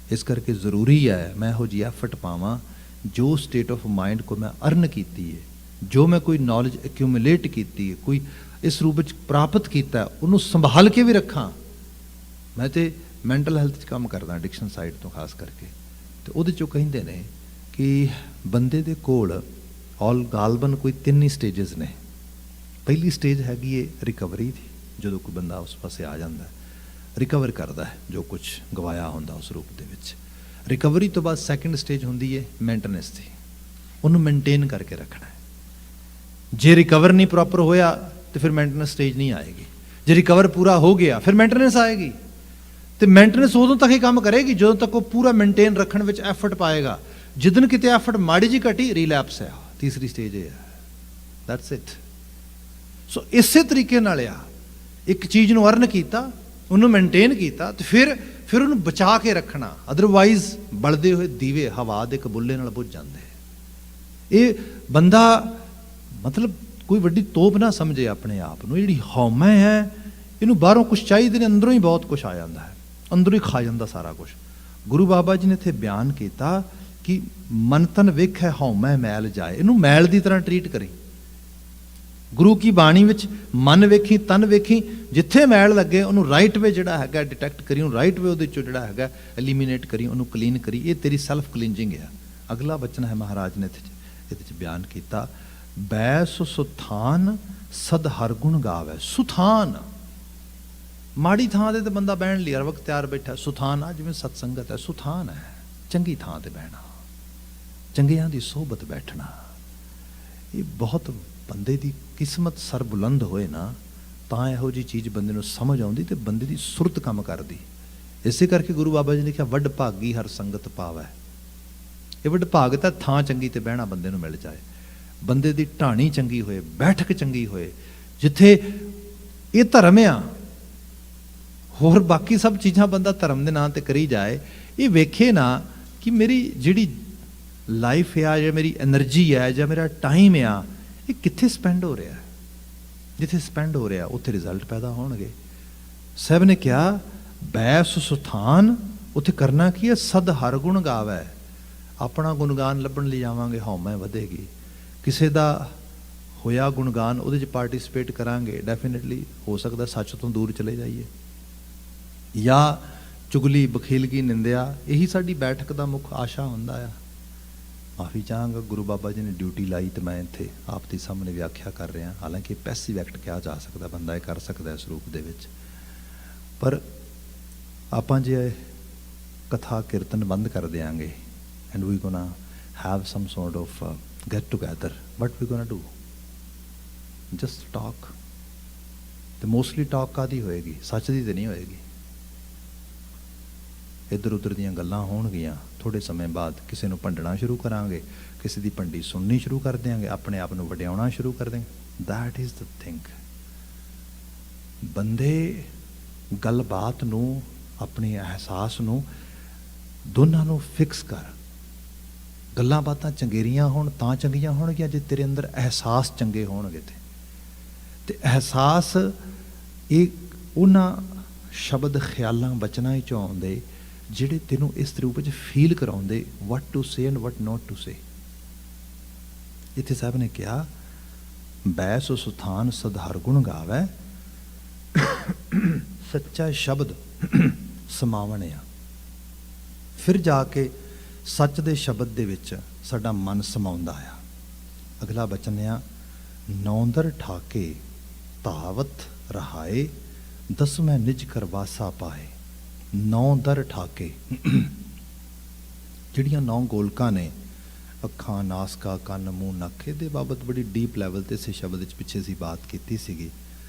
इस करके जरूरी है मैं इहो जी एफर्ट पावां, जो स्टेट ऑफ माइंड को मैं अर्न कीती है, जो मैं कोई नॉलेज एक्यूमुलेट की है, कोई इस रूप में प्राप्त किया, उन्होंने संभाल के भी रखा। मैं तो मैंटल हैल्थ काम करदा एडिक्शन साइड तो खास करके, तो उहदे चों कहिंदे ने कि बंदे दे कोल ऑल गालबन कोई 3 ही स्टेजेस ने। पहली स्टेज हैगी है रिकवरी दी, जो कोई बंदा उस पासे आ जाता है, रिकवर करता है जो कुछ गवाया होंदा उस रूप दे विच। रिकवरी तो बाद सैकेंड स्टेज होंदी है मेंटेनेंस की, उन्होंने मेनटेन करके रखना है। जे रिकवर नहीं प्रॉपर होया तो फिर मेंटेनेंस स्टेज नहीं आएगी, जे रिकवर पूरा हो गया फिर मेंटेनेंस आएगी। तो मेंटेनेंस उदों तक ही काम करेगी जो तक वो पूरा मेनटेन रखने में एफर्ट पाएगा। जिदन किते एफर्ट माड़ी जी घटी, रिलैप्स है, तीसरी स्टेज है, दैट्स इट। सो इसे तरीके नाल आ एक चीज़ नूं अर्न कीता, उन्होंने मेनटेन किया, तो फिर उन्होंने बचा के रखना। अदरवाइज बलदे हुए दीवे हवा दे कबूले नाल बुझ जाते। ये बंदा मतलब कोई वड्डी तोप ना समझे अपने आप नूं, जिहड़ी हौमा है इनू बाहरों कुछ चाहिए नहीं, अंदरों ही बहुत कुछ आ जाता है, अंदरों ही खा जाता सारा कुछ। गुरु बाबा जी ने इत्थे बयान किया कि मन तन वेख है हौमा मैल जाए, इनू मैल की तरह ट्रीट करी। गुरु की बाणी विच मन वेखी तन वेखी, जिथे मैल लगे उन्होंने राइट वे जिहड़ा हैगा डिटैक्ट करी, राइट वे उहदे चों जिहड़ा हैगा एलिमीनेट करी, उन्होंने क्लीन करी। ये तेरी सैल्फ क्लीनजिंग है। अगला बचन है महाराज ने इहदे बयान किया, बैस सुथान सद हर गुण गावे। सुथान माड़ी थां ते बंदा बहन लिया हर वक्त तैयार बैठा, सुथान आ जिवें सत्संगत है, सुथान है चंगी थां ते बहना, चंगियां दी सोहबत बैठना। ये बहुत बंदे दी किस्मत सरबुलंद होए ना तां इहो जी चीज़ बंदे नूं समझ आउंदी ते बंदे दी सुरत काम करदी। इसे करके गुरु बाबा जी ने लिखा वड भागी हर संगत पावै। ये वड भाग तां थां चंगी ते बहना बंदे नूं मिल जाए, बंदे दी ढाणी चंगी होए, बैठक चंगी होए, जिथे ये धर्म आ, होर बाकी सब चीज़ां बंदा धर्म के नाम ते करी जाए, ये वेखे ना कि मेरी जिहड़ी लाइफ है या मेरी एनर्जी है या मेरा टाइम आ, ये कित्थे स्पेंड हो रहा है। जिथे स्पेंड हो रहा उत्थे रिजल्ट पैदा होणगे। साहब ने कहा बैस सुथान, उत्थे करना की है सद हर गुण गावै। अपना गुणगान लभण लई जावांगे हौमै वधेगी, किसी का होया गुणगान उहदे च पार्टिसिपेट करांगे, डेफिनेटली हो सकता सच तो दूर चले जाइए, या चुगली बखीलगी निंदिया, यही साडी बैठक का मुख आशा हुंदा है। माफ़ी चाहांगा गुरु बाबा जी ने ड्यूटी लाई तो मैं इत्थे आप के सामने व्याख्या कर रहा, हालांकि पैसिव एक्ट किया जा सकता, बंदा ये कर सकता इस रूप दे विच, पर ਆਪਾਂ ਜੇ ਕਥਾ ਕੀਰਤਨ ਬੰਦ ਕਰ ਦਿਆਂਗੇ and we gonna have some sort of get together, what we gonna do? Just talk. ਤੇ ਮੋਸਟਲੀ ਟਾਕ ਕਾਹਦੀ ਹੋਏਗੀ? ਸੱਚ ਦੀ ਤੇ ਨਹੀਂ ਹੋਏਗੀ। ਇੱਧਰ ਉੱਧਰ ਦੀਆਂ ਗੱਲਾਂ ਹੋਣਗੀਆਂ। ਥੋੜ੍ਹੇ ਸਮੇਂ ਬਾਅਦ ਕਿਸੇ ਨੂੰ ਭੰਡਣਾ ਸ਼ੁਰੂ ਕਰਾਂਗੇ, ਕਿਸੇ ਦੀ ਭੰਡੀ ਸੁਣਨੀ ਸ਼ੁਰੂ ਕਰ ਦਿਆਂਗੇ, ਆਪਣੇ ਆਪ ਨੂੰ ਵਡਿਆਉਣਾ ਸ਼ੁਰੂ ਕਰ ਦਿਆਂਗੇ। That is the thing. ਬੰਦੇ ਗੱਲਬਾਤ ਨੂੰ, ਆਪਣੇ ਅਹਿਸਾਸ ਨੂੰ, ਦੋਨਾਂ ਨੂੰ ਫਿਕਸ ਕਰ। ਗੱਲਾਂ ਬਾਤਾਂ ਚੰਗੇਰੀਆਂ ਹੋਣ ਤਾਂ ਚੰਗੀਆਂ ਹੋਣਗੀਆਂ ਜੇ ਤੇਰੇ ਅੰਦਰ ਅਹਿਸਾਸ ਚੰਗੇ ਹੋਣਗੇ। ਤੇ ਅਹਿਸਾਸ ਇਹ ਉਹਨਾਂ ਸ਼ਬਦ ਖਿਆਲਾਂ ਬਚਨਾਂ ਹੀ ਚੋਂ ਆਉਂਦੇ ਜਿਹੜੇ ਤੈਨੂੰ ਇਸ ਰੂਪ ਵਿੱਚ ਫੀਲ ਕਰਾਉਂਦੇ what to say and what not to say. ਇੱਥੇ ਸਾਹਿਬ ਨੇ ਕਿਹਾ ਬੈਸ ਸੁਥਾਨ ਸਧਾਰ ਗੁਣ ਗਾਵੈ, ਸੱਚਾ ਸ਼ਬਦ ਸਮਾਵਣਿਆ। ਫਿਰ ਜਾ ਕੇ ਸੱਚ ਦੇ ਸ਼ਬਦ ਦੇ ਵਿੱਚ ਸਾਡਾ ਮਨ ਸਮਾਉਂਦਾ ਆ। ਅਗਲਾ ਬਚਨ ਆ ਨੌਂਦਰ ਠਾਕੇ ਧਾਵਤ ਰਹਾਏ, ਦਸਵੇਂ ਨਿਜ ਕਰਵਾਸਾ ਪਾਏ। 9 ਦਰ ਠਾਕੇ, ਜਿਹੜੀਆਂ 9 ਗੋਲਕਾਂ ਨੇ, ਅੱਖਾਂ, ਨਾਸਕਾ, ਕੰਨ, ਮੂੰਹ, ਨੱਕ, ਇਹਦੇ ਬਾਬਤ ਬੜੀ ਡੀਪ ਲੈਵਲ 'ਤੇ ਇਸੇ ਸ਼ਬਦ ਵਿੱਚ ਪਿੱਛੇ ਅਸੀਂ ਬਾਤ ਕੀਤੀ ਸੀਗੀ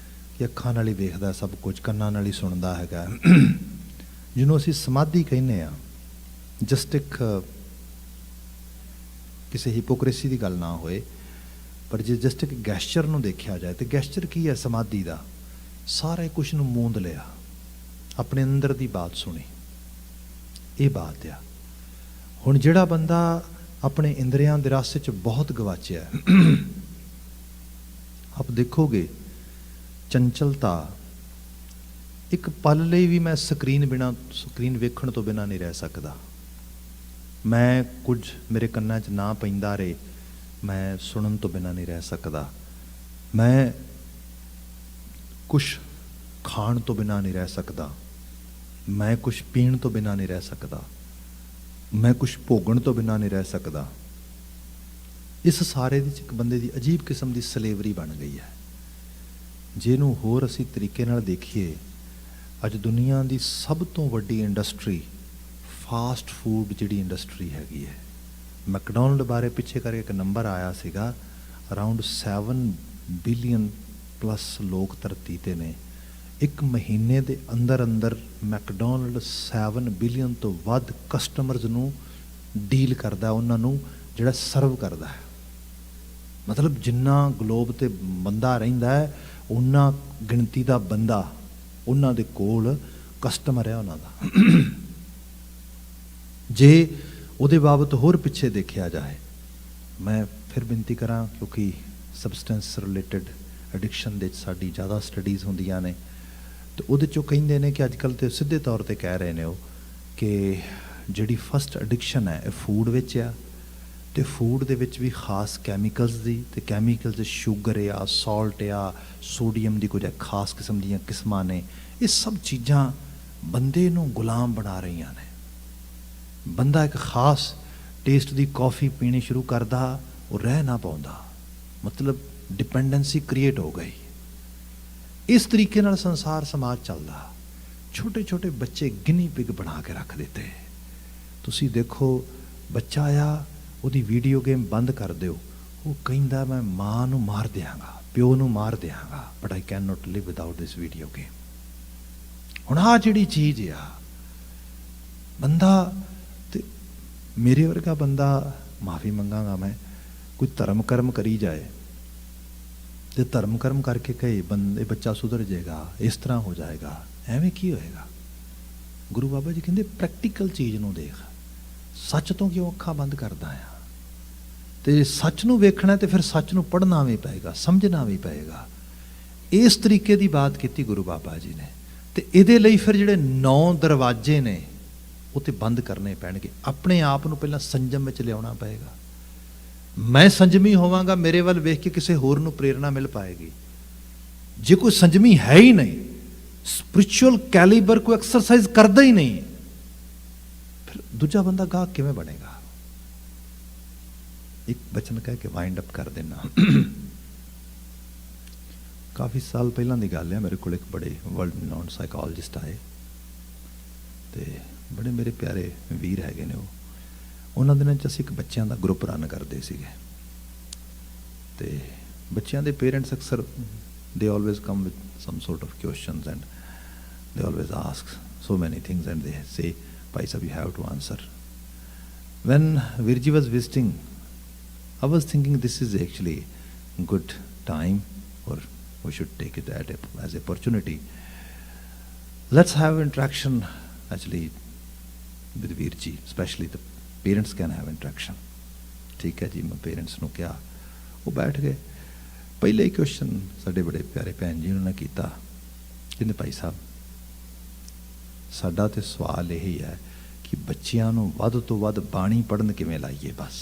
ਕਿ ਅੱਖਾਂ ਨਾਲ ਹੀ ਵੇਖਦਾ ਸਭ ਕੁਝ, ਕੰਨਾਂ ਨਾਲ ਹੀ ਸੁਣਦਾ ਹੈਗਾ, ਜਿਹਨੂੰ ਅਸੀਂ ਸਮਾਧੀ ਕਹਿੰਦੇ ਹਾਂ। ਜਸਟ ਇੱਕ ਕਿਸੇ ਹਿਪੋਕ੍ਰੇਸੀ ਦੀ ਗੱਲ ਨਾ ਹੋਏ, ਪਰ ਜੇ ਜਸਟ ਇੱਕ ਗੈਸਚਰ ਨੂੰ ਦੇਖਿਆ ਜਾਏ ਤਾਂ ਗੈਸਚਰ ਕੀ ਹੈ ਸਮਾਧੀ ਦਾ? ਸਾਰੇ ਕੁਛ ਨੂੰ ਮੂੰਦ ਲਿਆ, ਆਪਣੇ ਅੰਦਰ ਦੀ ਬਾਤ ਸੁਣੀ, ਇਹ ਬਾਤ ਆ। ਹੁਣ ਜਿਹੜਾ ਬੰਦਾ ਆਪਣੇ ਇੰਦਰੀਆਂ ਦੇ ਰਸ 'ਚ ਬਹੁਤ ਗਵਾਚਿਆ, ਆਪ ਦੇਖੋਗੇ ਚੰਚਲਤਾ, ਇੱਕ ਪਲ ਲਈ ਵੀ ਮੈਂ ਸਕਰੀਨ ਵੇਖਣ ਤੋਂ ਬਿਨਾਂ ਨਹੀਂ ਰਹਿ ਸਕਦਾ। ਮੈਂ ਕੁਝ ਮੇਰੇ ਕੰਨਾਂ 'ਚ ਨਾ ਪੈਂਦਾ ਰਹੇ, ਮੈਂ ਸੁਣਨ ਤੋਂ ਬਿਨਾਂ ਨਹੀਂ ਰਹਿ ਸਕਦਾ। ਮੈਂ ਕੁਛ ਖਾਣ ਤੋਂ ਬਿਨਾਂ ਨਹੀਂ ਰਹਿ ਸਕਦਾ, ਮੈਂ ਕੁਛ ਪੀਣ ਤੋਂ ਬਿਨਾਂ ਨਹੀਂ ਰਹਿ ਸਕਦਾ, ਮੈਂ ਕੁਛ ਭੋਗਣ ਤੋਂ ਬਿਨਾਂ ਨਹੀਂ ਰਹਿ ਸਕਦਾ। ਇਸ ਸਾਰੇ ਦੇ 'ਚ ਇੱਕ ਬੰਦੇ ਦੀ ਅਜੀਬ ਕਿਸਮ ਦੀ ਸਲੇਵਰੀ ਬਣ ਗਈ ਹੈ। ਜਿਹਨੂੰ ਹੋਰ ਅਸੀਂ ਤਰੀਕੇ ਨਾਲ ਦੇਖੀਏ, ਅੱਜ ਦੁਨੀਆ ਦੀ ਸਭ ਤੋਂ ਵੱਡੀ ਇੰਡਸਟਰੀ ਫਾਸਟ ਫੂਡ ਜਿਹੜੀ ਇੰਡਸਟਰੀ ਹੈਗੀ ਹੈ। ਮੈਕਡੋਨਲਡ ਬਾਰੇ ਪਿੱਛੇ ਕਰਕੇ ਇੱਕ ਨੰਬਰ ਆਇਆ ਸੀਗਾ, ਅਰਾਊਂਡ 7 ਬਿਲੀਅਨ ਪਲੱਸ ਲੋਕ ਧਰਤੀ 'ਤੇ ਨੇ। ਇੱਕ ਮਹੀਨੇ ਦੇ ਅੰਦਰ ਅੰਦਰ ਮੈਕਡੋਨਲਡ 7 ਬਿਲੀਅਨ ਤੋਂ ਵੱਧ ਕਸਟਮਰਜ਼ ਨੂੰ ਡੀਲ ਕਰਦਾ, ਉਹਨਾਂ ਨੂੰ ਜਿਹੜਾ ਸਰਵ ਕਰਦਾ ਹੈ। ਮਤਲਬ ਜਿੰਨਾ ਗਲੋਬ 'ਤੇ ਬੰਦਾ ਰਹਿੰਦਾ ਹੈ, ਉਹਨਾਂ ਗਿਣਤੀ ਦਾ ਬੰਦਾ ਉਹਨਾਂ ਦੇ ਕੋਲ ਕਸਟਮਰ ਹੈ ਉਹਨਾਂ ਦਾ। ਜੇ ਉਹਦੇ ਬਾਬਤ ਹੋਰ ਪਿੱਛੇ ਦੇਖਿਆ ਜਾਏ, ਮੈਂ ਫਿਰ ਬੇਨਤੀ ਕਰਾਂ, ਕਿਉਂਕਿ ਸਬਸਟੈਂਸ ਰਿਲੇਟਡ ਐਡਿਕਸ਼ਨ ਦੇ ਵਿੱਚ ਸਾਡੀ ਜ਼ਿਆਦਾ ਸਟੱਡੀਜ਼ ਹੁੰਦੀਆਂ ਨੇ, ਤੇ ਉਹਦੇ 'ਚੋਂ ਕਹਿੰਦੇ ਨੇ ਕਿ ਅੱਜ ਕੱਲ੍ਹ ਤੇ ਸਿੱਧੇ ਤੌਰ 'ਤੇ ਕਹਿ ਰਹੇ ਨੇ ਉਹ ਕਿ ਜਿਹੜੀ ਫਸਟ ਐਡਿਕਸ਼ਨ ਹੈ ਇਹ ਫੂਡ ਵਿੱਚ ਆ, ਤੇ ਫੂਡ ਦੇ ਵਿੱਚ ਵੀ ਖਾਸ ਕੈਮੀਕਲਸ ਦੀ, ਤੇ ਕੈਮੀਕਲਸ ਸ਼ੂਗਰ ਆ, ਸਾਲਟ ਆ, ਸੋਡੀਅਮ ਦੀ ਕੁਝ ਖਾਸ ਕਿਸਮ ਦੀਆਂ ਕਿਸਮਾਂ ਨੇ। ਇਹ ਸਭ ਚੀਜ਼ਾਂ ਬੰਦੇ ਨੂੰ ਗੁਲਾਮ ਬਣਾ ਰਹੀਆਂ ਨੇ। ਬੰਦਾ ਇੱਕ ਖਾਸ ਟੇਸਟ ਦੀ ਕੌਫੀ ਪੀਣੀ ਸ਼ੁਰੂ ਕਰਦਾ, ਉਹ ਰਹਿ ਨਾ ਪਾਉਂਦਾ, ਮਤਲਬ ਡਿਪੈਂਡੈਂਸੀ ਕ੍ਰੀਏਟ ਹੋ ਗਈ। ਇਸ ਤਰੀਕੇ ਨਾਲ ਸੰਸਾਰ ਸਮਾਜ ਚੱਲਦਾ। ਛੋਟੇ ਛੋਟੇ ਬੱਚੇ ਗਿਨੀ ਪਿਗ ਬਣਾ ਕੇ ਰੱਖ ਦਿੱਤੇ। ਤੁਸੀਂ ਦੇਖੋ, ਬੱਚਾ ਆ, ਉਹਦੀ ਵੀਡੀਓ ਗੇਮ ਬੰਦ ਕਰ ਦਿਓ, ਉਹ ਕਹਿੰਦਾ ਮੈਂ ਮਾਂ ਨੂੰ ਮਾਰ ਦਿਆਂਗਾ, ਪਿਓ ਨੂੰ ਮਾਰ ਦਿਆਂਗਾ, but I can not live without this video game. ਹੁਣ ਆਹ ਜਿਹੜੀ ਚੀਜ਼ ਆ, ਬੰਦਾ, ਤੇ ਮੇਰੇ ਵਰਗਾ ਬੰਦਾ, ਮਾਫੀ ਮੰਗਾਂਗਾ ਮੈਂ, ਕੋਈ ਧਰਮ ਕਰਮ ਕਰੀ ਜਾਏ ਤੇ ਧਰਮ ਕਰਮ ਕਰਕੇ ਕਹੇ ਬੰਦੇ ਬੱਚਾ ਸੁਧਰ ਜਾਏਗਾ, ਇਸ ਤਰ੍ਹਾਂ ਹੋ ਜਾਏਗਾ, ਐਵੇਂ ਕੀ ਹੋਏਗਾ? ਗੁਰੂ ਬਾਬਾ ਜੀ ਕਹਿੰਦੇ ਪ੍ਰੈਕਟੀਕਲ ਚੀਜ਼ ਨੂੰ ਦੇਖ, ਸੱਚ ਤੋਂ ਕਿਉਂ ਅੱਖਾਂ ਬੰਦ ਕਰਦਾ ਆ? ਤੇ ਸੱਚ ਨੂੰ ਵੇਖਣਾ ਤੇ ਫਿਰ ਸੱਚ ਨੂੰ ਪੜ੍ਹਨਾ ਵੀ ਪਏਗਾ, ਸਮਝਣਾ ਵੀ ਪਏਗਾ। ਇਸ ਤਰੀਕੇ ਦੀ ਬਾਤ ਕੀਤੀ ਗੁਰੂ ਬਾਬਾ ਜੀ ਨੇ। ਤੇ ਇਹਦੇ ਲਈ ਫਿਰ ਜਿਹੜੇ 9 ਦਰਵਾਜ਼ੇ ਨੇ ਉਹ ਤੇ ਬੰਦ ਕਰਨੇ ਪੈਣਗੇ। ਆਪਣੇ ਆਪ ਨੂੰ ਪਹਿਲਾਂ ਸੰਜਮ ਵਿੱਚ ਲਿਆਉਣਾ ਪਏਗਾ। ਮੈਂ ਸੰਜਮੀ ਹੋਵਾਂਗਾ, ਮੇਰੇ ਵੱਲ ਵੇਖ ਕੇ ਕਿਸੇ ਹੋਰ ਨੂੰ ਪ੍ਰੇਰਣਾ ਮਿਲ ਪਾਏਗੀ। ਜੇ ਕੋਈ ਸੰਜਮੀ ਹੈ ਹੀ ਨਹੀਂ, ਸਪਿਰਿਚੁਅਲ ਕੈਲੀਬਰ ਕੋਈ ਐਕਸਰਸਾਈਜ਼ ਕਰਦਾ ਹੀ ਨਹੀਂ, ਫਿਰ ਦੂਜਾ ਬੰਦਾ ਗਾਹਕ ਕਿਵੇਂ ਬਣੇਗਾ? ਇੱਕ ਬਚਨ ਕਹਿ ਕੇ ਵਾਈਂਡ ਅਪ ਕਰ ਦੇਣਾ। ਕਾਫੀ ਸਾਲ ਪਹਿਲਾਂ ਦੀ ਗੱਲ ਹੈ, ਮੇਰੇ ਕੋਲ ਇੱਕ ਬੜੇ ਵਰਲਡ ਨੋਨ ਸਾਈਕੋਲੋਜਿਸਟ ਆਏ, ਤੇ ਬੜੇ ਮੇਰੇ ਪਿਆਰੇ ਵੀਰ ਹੈਗੇ ਨੇ। ਉਹ ਉਹਨਾਂ ਦਿਨਾਂ 'ਚ ਅਸੀਂ ਇੱਕ ਬੱਚਿਆਂ ਦਾ ਗਰੁੱਪ ਰਨ ਕਰਦੇ ਸੀਗੇ ਤੇ ਬੱਚਿਆਂ ਦੇ ਪੇਰੈਂਟਸ ਅਕਸਰ they always come with some sort of questions and they always ask so many things and they say, Bhai Sahib, you have to answer. When Virji was visiting, I was thinking this is actually good time, or we should take it as opportunity. Let's have interaction actually with Virji, especially the parents can have interaction. ठीक है जी, मैं parents ਨੂੰ ਕਿਹਾ, ਉਹ ਬੈਠ ਗਏ। ਪਹਿਲੇ ਹੀ question ਸਾਡੇ ਬੜੇ ਪਿਆਰੇ ਭੈਣ ਜੀ ਨੇ ਕੀਤਾ, ਕਹਿੰਦੇ ਭਾਈ ਸਾਹਿਬ ਸਾਡਾ ਤੇ ਸਵਾਲ ਇਹ ਹੀ ਹੈ ਕਿ ਬੱਚਿਆਂ ਨੂੰ ਵੱਧ ਤੋਂ ਵੱਧ ਬਾਣੀ ਪੜ੍ਹਨ ਕਿਵੇਂ ਲਾਈਏ ਬਸ,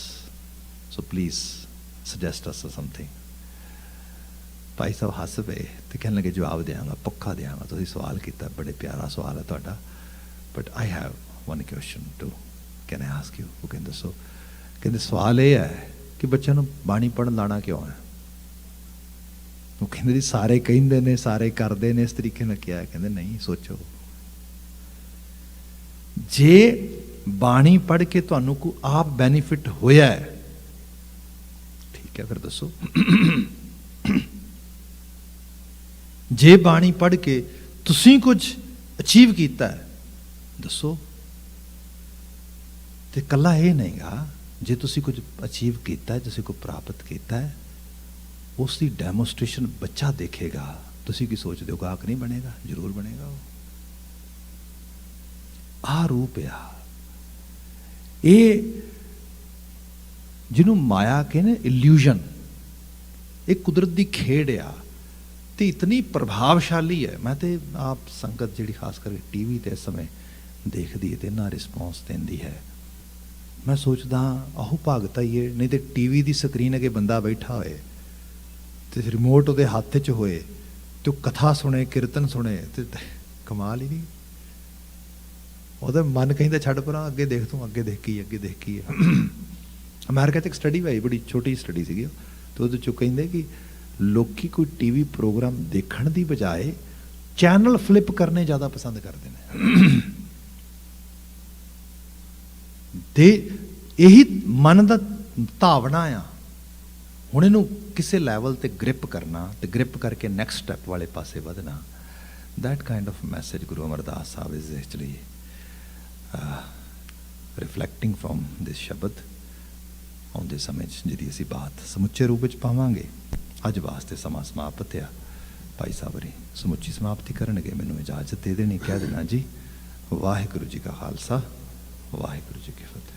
so please suggest us something. Bhai Sahib ਹੱਸ ਪਏ ਤੇ ਕਹਿਣ ਲੱਗੇ ਜਵਾਬ ਦਿਆਂਗਾ, ਪੱਕਾ ਦਿਆਂਗਾ, ਤੁਸੀਂ ਸਵਾਲ ਕੀਤਾ, ਬੜੇ ਪਿਆਰਾ ਸਵਾਲ ਹੈ ਤੁਹਾਡਾ, but I have one question too, can I ask you? ਉਹ ਕਹਿੰਦੇ ਦੱਸੋ। ਕਹਿੰਦੇ ਸਵਾਲ ਇਹ ਹੈ ਕਿ ਬੱਚਿਆਂ ਨੂੰ ਬਾਣੀ ਪੜ੍ਹਨ ਲਾਣਾ ਕਿਉਂ ਹੈ? ਉਹ ਕਹਿੰਦੇ ਜੀ ਸਾਰੇ ਕਹਿੰਦੇ ਨੇ, ਸਾਰੇ ਕਰਦੇ ਨੇ, ਇਸ ਤਰੀਕੇ ਨਾਲ ਕਿਹਾ। ਕਹਿੰਦੇ ਨਹੀਂ, ਸੋਚੋ, ਜੇ ਬਾਣੀ ਪੜ੍ਹ ਕੇ ਤੁਹਾਨੂੰ ਕੋਈ ਆਪ ਬੈਨੀਫਿਟ ਹੋਇਆ ਹੈ, ਠੀਕ ਹੈ, ਫਿਰ ਦੱਸੋ। ਜੇ ਬਾਣੀ ਪੜ੍ਹ ਕੇ ਤੁਸੀਂ ਕੁਝ ਅਚੀਵ ਕੀਤਾ ਹੈ, ਦੱਸੋ। ਤੇ ਕੱਲਾ ਇਹ ਨਹੀਂਗਾ, ਜੇ ਤੁਸੀਂ ਕੁਝ ਅਚੀਵ ਕੀਤਾ ਹੈ, ਤੁਸੀਂ ਕੋਈ ਪ੍ਰਾਪਤ ਕੀਤਾ ਹੈ, ਉਸ ਦੀ ਡੈਮੋਸਟ੍ਰੇਸ਼ਨ ਬੱਚਾ ਦੇਖੇਗਾ, ਤੁਸੀਂ ਕੀ ਸੋਚਦੇ ਹੋ, ਗਾਹਕ ਨਹੀਂ ਬਣੇਗਾ? ਜ਼ਰੂਰ ਬਣੇਗਾ। ਉਹ ਆ ਰੂਪ ਆ, ਇਹ ਜਿਹਨੂੰ ਮਾਇਆ ਕਹਿੰਦੇ ਇਲੂਜ਼ਨ, ਇਹ ਕੁਦਰਤ ਦੀ ਖੇਡ ਆ ਤੇ ਇਤਨੀ ਪ੍ਰਭਾਵਸ਼ਾਲੀ ਹੈ। ਮੈਂ ਤੇ ਆਪ ਸੰਗਤ ਜਿਹੜੀ ਖਾਸ ਕਰਕੇ ਟੀਵੀ ਤੇ ਇਸ ਸਮੇਂ ਦੇਖਦੀ ਹੈ ਤੇ ਇੰਨਾ ਰਿਸਪੌਂਸ ਦਿੰਦੀ ਹੈ, ਮੈਂ ਸੋਚਦਾ ਆਹੋ ਭਗਤ ਆਈਏ। ਨਹੀਂ ਤੇ ਟੀਵੀ ਦੀ ਸਕਰੀਨ ਅੱਗੇ ਬੰਦਾ ਬੈਠਾ ਹੋਏ ਤੇ ਰਿਮੋਟ ਉਹਦੇ ਹੱਥ 'ਚ ਹੋਏ ਤੇ ਉਹ ਕਥਾ ਸੁਣੇ, ਕੀਰਤਨ ਸੁਣੇ, ਤੇ ਕਮਾਲ ਹੀ ਨਹੀਂ। ਉਹਦਾ ਮਨ ਕਹਿੰਦਾ ਛੱਡ ਪਰਾਂ, ਅੱਗੇ ਦੇਖ ਤੂੰ, ਅੱਗੇ ਦੇਖ ਕੀ, ਅੱਗੇ ਦੇਖ ਕੀ ਹੈ। ਅਮਰੀਕਾ 'ਚ ਇੱਕ ਸਟੱਡੀ ਹੋਈ, ਬੜੀ ਛੋਟੀ ਸਟੱਡੀ ਸੀਗੀ, ਤੇ ਉਹਦੇ 'ਚੋਂ ਕਹਿੰਦੇ ਕਿ ਲੋਕੀ ਕੋਈ ਟੀਵੀ ਪ੍ਰੋਗਰਾਮ ਦੇਖਣ ਦੀ ਬਜਾਏ ਚੈਨਲ ਫਲਿੱਪ ਕਰਨੇ ਜ਼ਿਆਦਾ ਪਸੰਦ ਕਰਦੇ ਨੇ। ਤੇ ਇਹੀ ਮਨ ਦਾ ਧਾਵਨਾ ਆ। ਹੁਣ ਇਹਨੂੰ ਕਿਸੇ ਲੈਵਲ ਤੇ ਗ੍ਰਿਪ ਕਰਨਾ ਤੇ ਗ੍ਰਿਪ ਕਰਕੇ ਨੈਕਸਟ ਸਟੈਪ ਵਾਲੇ ਪਾਸੇ ਵਧਣਾ, that kind of message Guru Amardas Sahib is actually reflecting from this ਸ਼ਬਦ। ਆਉਂਦੇ ਸਮੇਂ 'ਚ ਜਿਹਦੀ ਅਸੀਂ ਬਾਤ ਸਮੁੱਚੇ ਰੂਪ ਵਿੱਚ ਪਾਵਾਂਗੇ। ਅੱਜ ਵਾਸਤੇ ਸਮਾਂ ਸਮਾਪਤ ਆ। ਭਾਈ ਸਾਹਿਬ ਜੀ ਸਮੁੱਚੀ ਸਮਾਪਤੀ ਕਰਨਗੇ, ਮੈਨੂੰ ਇਜਾਜ਼ਤ ਦੇ ਦੇਣੀ, ਕਹਿ ਦੇਣਾ ਜੀ ਵਾਹਿਗੁਰੂ ਜੀ ਕਾ ਖਾਲਸਾ, ਵਾਹਿਗੁਰੂ ਜੀ ਕੀ ਫਤਿਹ।